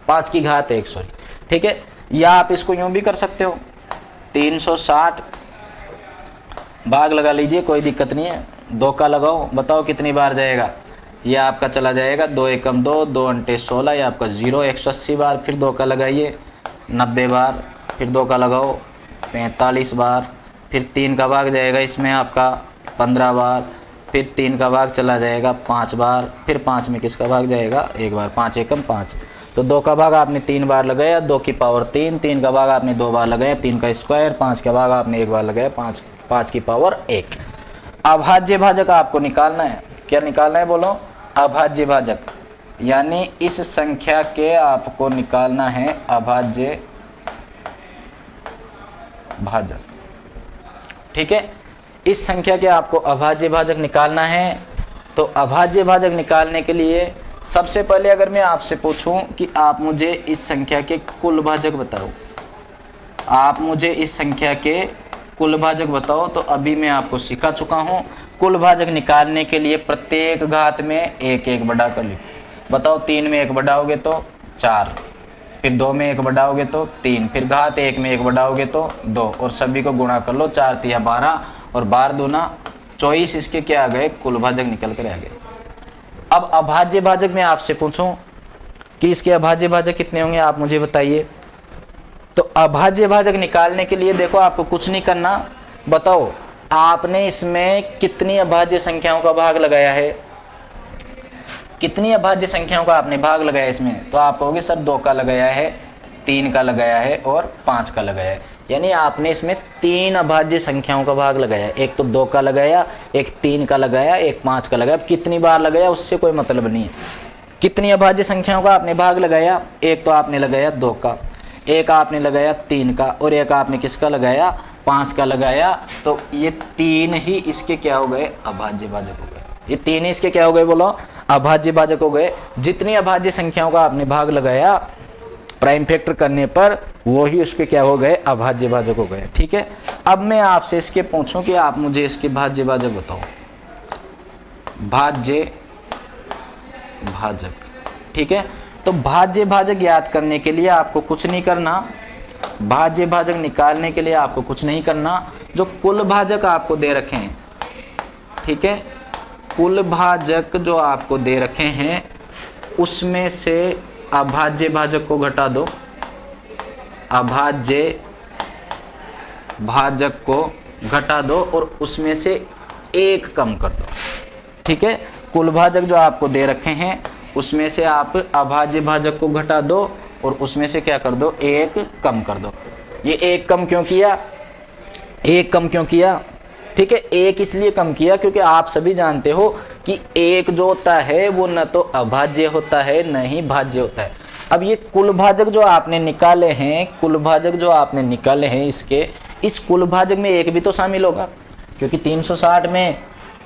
5 की घात 1, सॉरी। ठीक है, या आप इसको यूं भी कर सकते हो, 360 भाग लगा लीजिए, कोई दिक्कत नहीं है, 2 का लगाओ, बताओ कितनी बार जाएगा, ये आपका चला जाएगा 2 एकम 2, 2 अंटे 16, ये आपका 0, 180 बार। फिर 2 का लगाइए 90 बार, फिर 2 का लगाओ 45 बार, फिर 3 का भाग जाएगा इसमें आपका 15 बार, फिर 3 का भाग चला जाएगा 5 बार, फिर 5 में किसका भाग जाएगा, 1 बार, 5 एकम 5। तो 2 का भाग आपने 3 बार लगाया, 2 की पावर 3, 3 का भाग आपने 2 बार लगाया, 3 का स्क्वायर, 5 का भाग आपने 1 बार लगाया, 5 की पावर 1। अभाज्य भाजक आपको निकालना है, क्या निकालना है बोलो, अभाज्य भाजक, यानी इस संख्या के आपको निकालना है अभाज्य भाजक। ठीक है, इस संख्या के आपको अभाज्य भाजक निकालना है। तो अभाज्य भाजक निकालने के लिए सबसे पहले अगर मैं आपसे पूछूं कि आप मुझे इस संख्या के कुल भाजक बताओ, आप मुझे इस संख्या के कुल भाजक बताओ, तो अभी मैं आपको सिखा चुका हूं, कुल भाजक निकालने के लिए प्रत्येक घात में 1 1 बढ़ा कर लिखो। बताओ 3 में 1 बढ़ाओगे तो 4, फिर 2 में 1 बढ़ाओगे तो 3, फिर घात 1 में 1 बढ़ाओगे तो 2, और सभी को गुणा कर लो, 4 तिया 12 और 12 दूना 24, इसके क्या आ गए, कुल भाजक निकल कर आ गए। अब अभाज्य भाजक में आपसे पूछूं कि इसके अभाज्य भाजक कितने होंगे, आप मुझे बताइए। तो अभाज्य भाजक निकालने के लिए देखो आपको कुछ नहीं करना, बताओ आपने इसमें कितनी अभाज्य संख्याओं का भाग लगाया है, कितनी अभाज्य संख्याओं का आपने भाग लगाया इसमें, तो आप कहोगे सर 2 का लगाया है, 3 का लगाया है और 5 का लगाया है, यानी आपने इसमें 3 अभाज्य संख्याओं का भाग लगाया, एक तो 2 का लगाया, एक 3 का लगाया, एक 5 का लगाया। अब कितनी बार लगाया उससे कोई मतलब नहीं है, कितनी अभाज्य संख्याओं का आपने भाग लगाया। एक तो आपने लगाया 2 का, एक आपने लगाया 3 का, और एक आपने किसका लगाया, 5 का लगाया। तो ये 3 ही इसके क्या हो गए, अभाज्य भाजक हो गए। ये 3 ही इसके क्या हो गए, बोलो, अभाज्य भाजक हो गए। जितनी अभाज्य संख्याओं का आपने भाग लगाया प्राइम फैक्टर करने पर, वो ही उसके क्या हो गए, अभाज्य भाजक हो गए। ठीक है, अब मैं आपसे इसके पूछूं कि आप मुझे इसके भाज्य भाजक बताओ, भाज्य भाजक। ठीक है, तो भाज्य भाजक याद करने के लिए आपको कुछ नहीं करना, भाज्य भाजक निकालने के लिए आपको कुछ नहीं करना। जो कुल भाजक आपको दे रखे हैं, ठीक है, कुल भाजक जो आपको दे रखे हैं उसमें से अभाज्य भाजक को घटा दो, अभाज्य भाजक को घटा दो और उसमें से 1 कम कर दो। ठीक है, कुल भाजक जो आपको दे रखे हैं उसमें से आप अभाज्य भाजक को घटा दो और उसमें से क्या कर दो, 1 कम कर दो। ये 1 कम क्यों किया, 1 कम क्यों किया, ठीक है, 1 इसलिए कम किया क्योंकि आप सभी जानते हो कि 1 जो होता है वो न तो अभाज्य होता है न ही भाज्य होता है। अब ये कुल भाजक जो आपने निकाले हैं, कुल भाजक जो आपने निकाले हैं इसके, इस कुल भाजक में 1 भी तो शामिल होगा, क्योंकि 360 में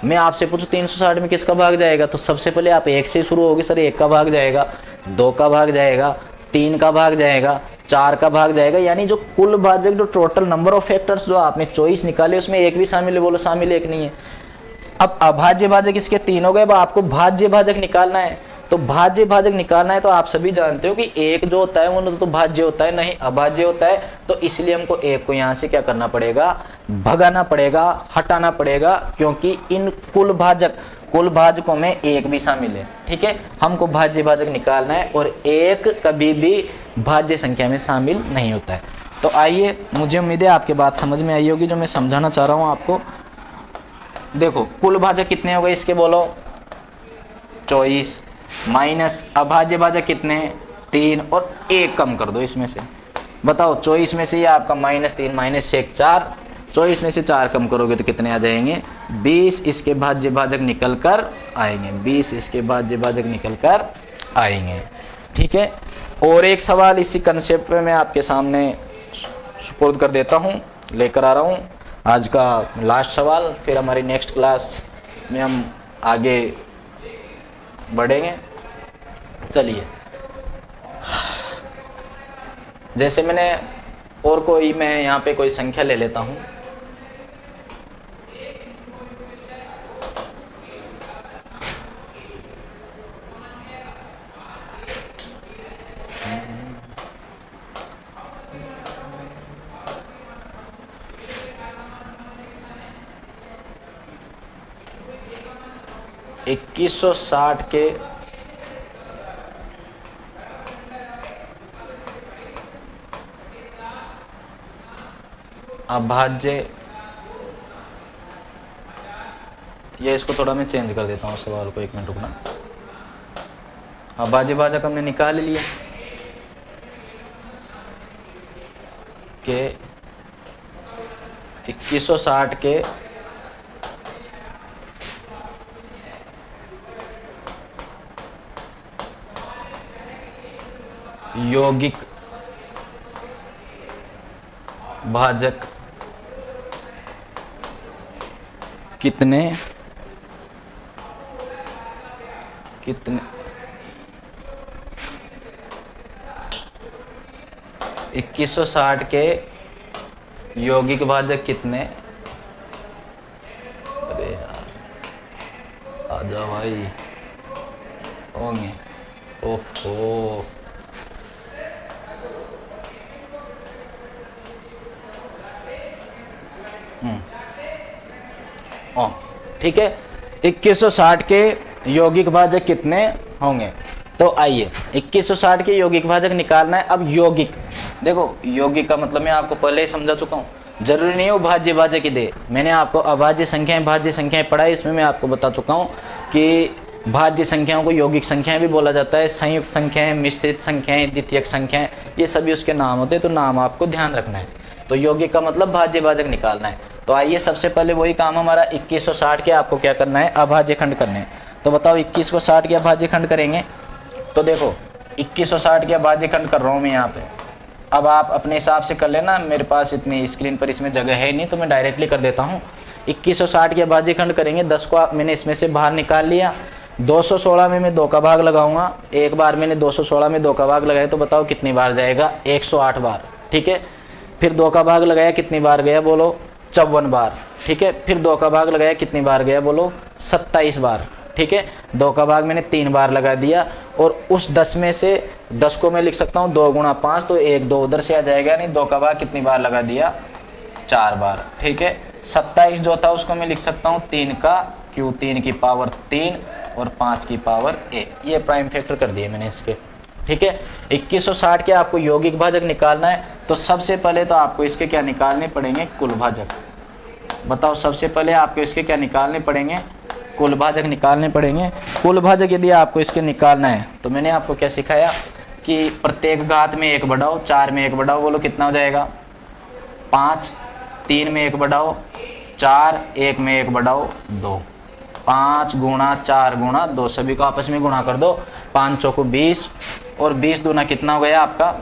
मैं आपसे पूछूं 360 में किसका भाग जाएगा, तो सबसे पहले आप 1 से शुरू होगी, सर 1 का भाग जाएगा, 2 का भाग जाएगा, 3 का भाग जाएगा, 4 का भाग जाएगा। यानी जो कुल भाजक, जो टोटल नंबर ऑफ फैक्टर्स जो आपने चॉइस निकाले उसमें 1 भी शामिल है, बोलो शामिल 1 नहीं है। अब अभाज्य भाजक इसके 3 हो गए, अब आपको भाज्य भाजक निकालना है। तो भाज्य भाजक निकालना है तो आप सभी जानते हो कि 1 जो होता है वो न तो भाज्य होता है नहीं अभाज्य होता है, तो इसलिए हमको 1 को यहां से क्या करना पड़ेगा, भगाना पड़ेगा, हटाना पड़ेगा, क्योंकि इन कुल भाजकों में 1 भी शामिल है। ठीक है, हमको भाज्य भाजक निकालना है और 1 कभी भी भाज्य संख्या में शामिल नहीं होता है। तो आइए, मुझे उम्मीद है आपके बात समझ में आई होगी जो मैं समझाना चाह रहा हूं आपको। देखो कुल भाजक कितने हो गए इसके, बोलो 24, माइनस अभाज्य भाजक कितने, 3, और 1 कम कर दो इसमें से। बताओ 24 में से ये आपका -3 -1 4, 24 में से 4 कम करोगे तो कितने आ जाएंगे, 20 इसके भाज्य भाजक निकल कर आएंगे, 20 इसके भाज्य भाजक निकल कर आएंगे। ठीक है, और एक सवाल इसी कंसेप्ट पे मैं आपके सामने सुपुर्द कर देता हूं, लेकर आ रहा हूं आज का लास्ट सवाल, फिर हमारी नेक्स्ट क्लास में हम आगे बढ़ेंगे। चलिए, जैसे मैंने और कोई, मैं यहां पे कोई संख्या ले लेता हूं, $2160 के अभाज्य, ये इसको थोड़ा मैं चेंज कर देता हूं सवाल को, 1 मिनट रुकना। अभाज्य भाजक हमने निकाल लिया कि 2160 के यौगिक भाजक कितने 2160 के यौगिक भाजक कितने, अरे यार आजा भाई, होंगे, ओहो ठीक है, 2160 के यौगिक भाजक कितने होंगे। तो आइए 2160 के यौगिक भाजक निकालना है। अब यौगिक, देखो यौगिक का मतलब मैं आपको पहले ही समझा चुका हूं, जरूरी नहीं हो भाज्य भाजक ही दे। मैंने आपको अभाज्य संख्याएं भाज्य संख्याएं पढ़ाई, इसमें मैं आपको बता चुका हूं कि भाज्य संख्याओं को यौगिक संख्याएं भी बोला जाता है, संयुक्त संख्याएं, मिश्रित संख्याएं, द्वितीयक संख्याएं, ये सभी उसके नाम होते हैं। तो नाम आपको ध्यान रखना है। तो यौगिक का मतलब भाज्य भाजक निकालना है। तो आइए सबसे पहले वही काम हमारा 2160 के आपको क्या करना है, अभाज्य खंड करने हैं। तो बताओ 21 को 60 के अभाज्य खंड करेंगे। तो देखो 2160 के अभाज्य खंड कर रहा हूं मैं यहाँ पे। अब आप अपने हिसाब से कर लेना, मेरे पास इतनी स्क्रीन पर इसमें जगह है नहीं तो मैं डायरेक्टली कर देता हूँ। 2160 के अभाज्य खंड करेंगे, 10 को मैंने इसमें से बाहर निकाल लिया। 216 में मैं 2 का भाग लगाऊंगा, एक बार मैंने 216 में 2 का भाग लगाया तो बताओ कितनी बार जाएगा, 108 बार। ठीक है, फिर 2 का भाग लगाया कितनी बार गया बोलो, 54 बार। ठीक है, फिर 2 का भाग लगाया कितनी बार गया बोलो, 27 बार। ठीक है, 2 का भाग मैंने 3 बार लगा दिया और उस 10 में से 10 को मैं लिख सकता हूँ 2 गुणा 5, तो 1 2 उधर से आ जाएगा, नहीं 2 का भाग कितनी बार लगा दिया, 4 बार। ठीक है, 27 जो था उसको मैं लिख सकता हूँ 3 का क्यू, 3 की पावर 3 और 5 की पावर 1। ये प्राइम फैक्टर कर दिए मैंने इसके। ठीक है, 2160 के आपको यौगिक भाजक निकालना है तो सबसे पहले तो आपको इसके क्या निकालने पड़ेंगे, कुल भाजक। बताओ सबसे पहले आपको इसके क्या निकालने पड़ेंगे, कुल भाजक निकालने पड़ेंगे। कुल भाजक यदि आपको इसके निकालना है तो मैंने आपको क्या सिखाया कि प्रत्येक घात में 1 बढ़ाओ, 4 में 1 बढ़ाओ, बोलो कितना हो जाएगा 5, 3 में 1 बढ़ाओ 4, 1 में 1 बढ़ाओ 2, 5 गुणा 4 गुणा 2, सभी को आपस में गुणा कर दो, 5 चौको 20 और 20 दूना कितना हो गया आपका,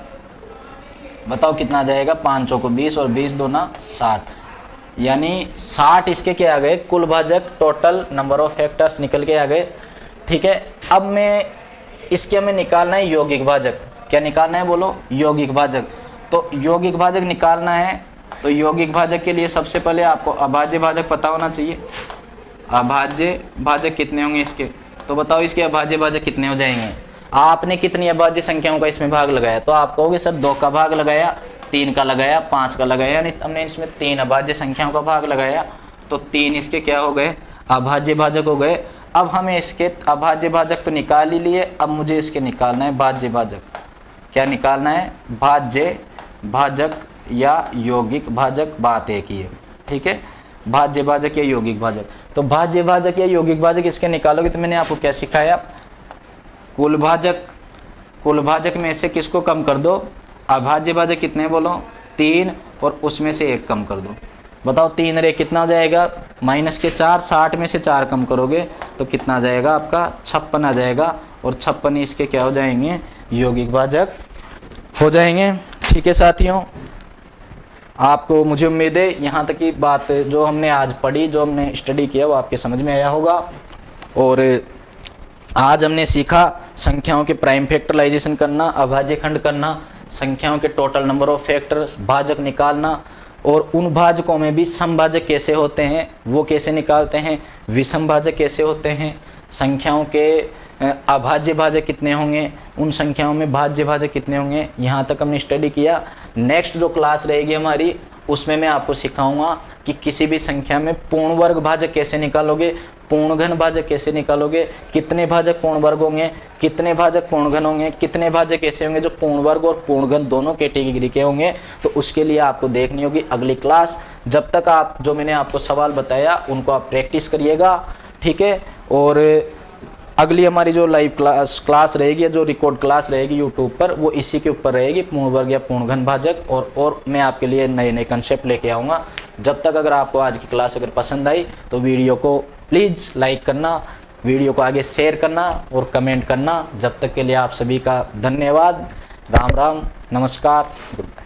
बताओ कितना आ जाएगा, 5 चौको 20 और 20 दूना 60, यानी 60 इसके क्या आ गए, कुल भाजक, टोटल नंबर ऑफ फैक्टर्स निकल के आ गए। ठीक है, अब मैं इसके हमें निकालना है यौगिक भाजक। क्या निकालना है बोलो, यौगिक भाजक। तो यौगिक भाजक निकालना है तो यौगिक भाजक के लिए सबसे पहले आपको अभाज्य भाजक पता होना चाहिए। अभाज्य भाजक कितने होंगे इसके, तो बताओ इसके अभाज्य भाजक कितने हो जाएंगे। आपने कितनी अभाज्य संख्याओं का इसमें भाग लगाया, तो आप कहोगे सर 2 का भाग लगाया, 3 का लगाया, 5 का लगाया, यानी हमने इसमें 3 अभाज्य संख्याओं का भाग लगाया तो 3 इसके क्या हो गए, अभाज्य भाजक हो गए। अब हमें इसके अभाज्य भाजक तो निकाल ही लिए, अब मुझे इसके निकालना है भाज्य भाजक। क्या निकालना है, भाज्य भाजक या यौगिक भाजक, बात एक ही है। ठीक है, भाज्य भाजक या यौगिक भाजक। तो भाज्य भाजक या यौगिक भाजक इसके निकालोगे तो मैंने आपको क्या सिखाया, कुल भाजक, कुल भाजक में से किसको कम कर दो, अभाज्य भाजक कितने बोलो 3 और उसमें से 1 कम कर दो। बताओ 3 रे कितना हो जाएगा, माइनस के 4, 60 में से 4 कम करोगे तो कितना आ जाएगा आपका 56 आ जाएगा, और 56 इसके क्या हो जाएंगे, यौगिक भाजक हो जाएंगे। ठीक है साथियों, आपको मुझे उम्मीद है यहाँ तक की बात जो हमने आज पढ़ी, जो हमने स्टडी किया वो आपके समझ में आया होगा। और आज हमने सीखा संख्याओं के प्राइम फैक्टराइजेशन करना, अभाज्य खंड करना, संख्याओं के टोटल नंबर ऑफ फैक्टर्स, भाजक निकालना, और उन भाजकों में भी समभाजक कैसे होते हैं वो कैसे निकालते हैं, विषम भाजक कैसे होते हैं, संख्याओं के अभाज्य भाजक कितने होंगे, उन संख्याओं में भाज्य भाजक कितने होंगे, यहाँ तक हमने स्टडी किया। नेक्स्ट जो क्लास रहेगी हमारी उसमें मैं आपको सिखाऊंगा कि किसी भी संख्या में पूर्ण वर्ग भाजक कैसे निकालोगे, पूर्ण घन भाजक कैसे निकालोगे, कितने भाजक पूर्ण वर्ग होंगे, कितने भाजक पूर्ण घन होंगे, कितने भाजक ऐसे होंगे जो पूर्ण वर्ग और पूर्ण घन दोनों कैटेगरी के होंगे। तो उसके लिए आपको देखनी होगी अगली क्लास। जब तक आप जो मैंने आपको सवाल बताया उनको आप प्रैक्टिस करिएगा। ठीक है, और अगली हमारी जो लाइव क्लास रहेगी, जो रिकॉर्ड क्लास रहेगी यूट्यूब पर, वो इसी के ऊपर रहेगी, पूर्ण वर्ग या पूर्ण घन भाजक, और मैं आपके लिए नए नए कंसेप्ट लेके आऊँगा। जब तक अगर आपको आज की क्लास अगर पसंद आई तो वीडियो को प्लीज़ लाइक करना, वीडियो को आगे शेयर करना और कमेंट करना। जब तक के लिए आप सभी का धन्यवाद। राम राम, नमस्कार, गुड बाय।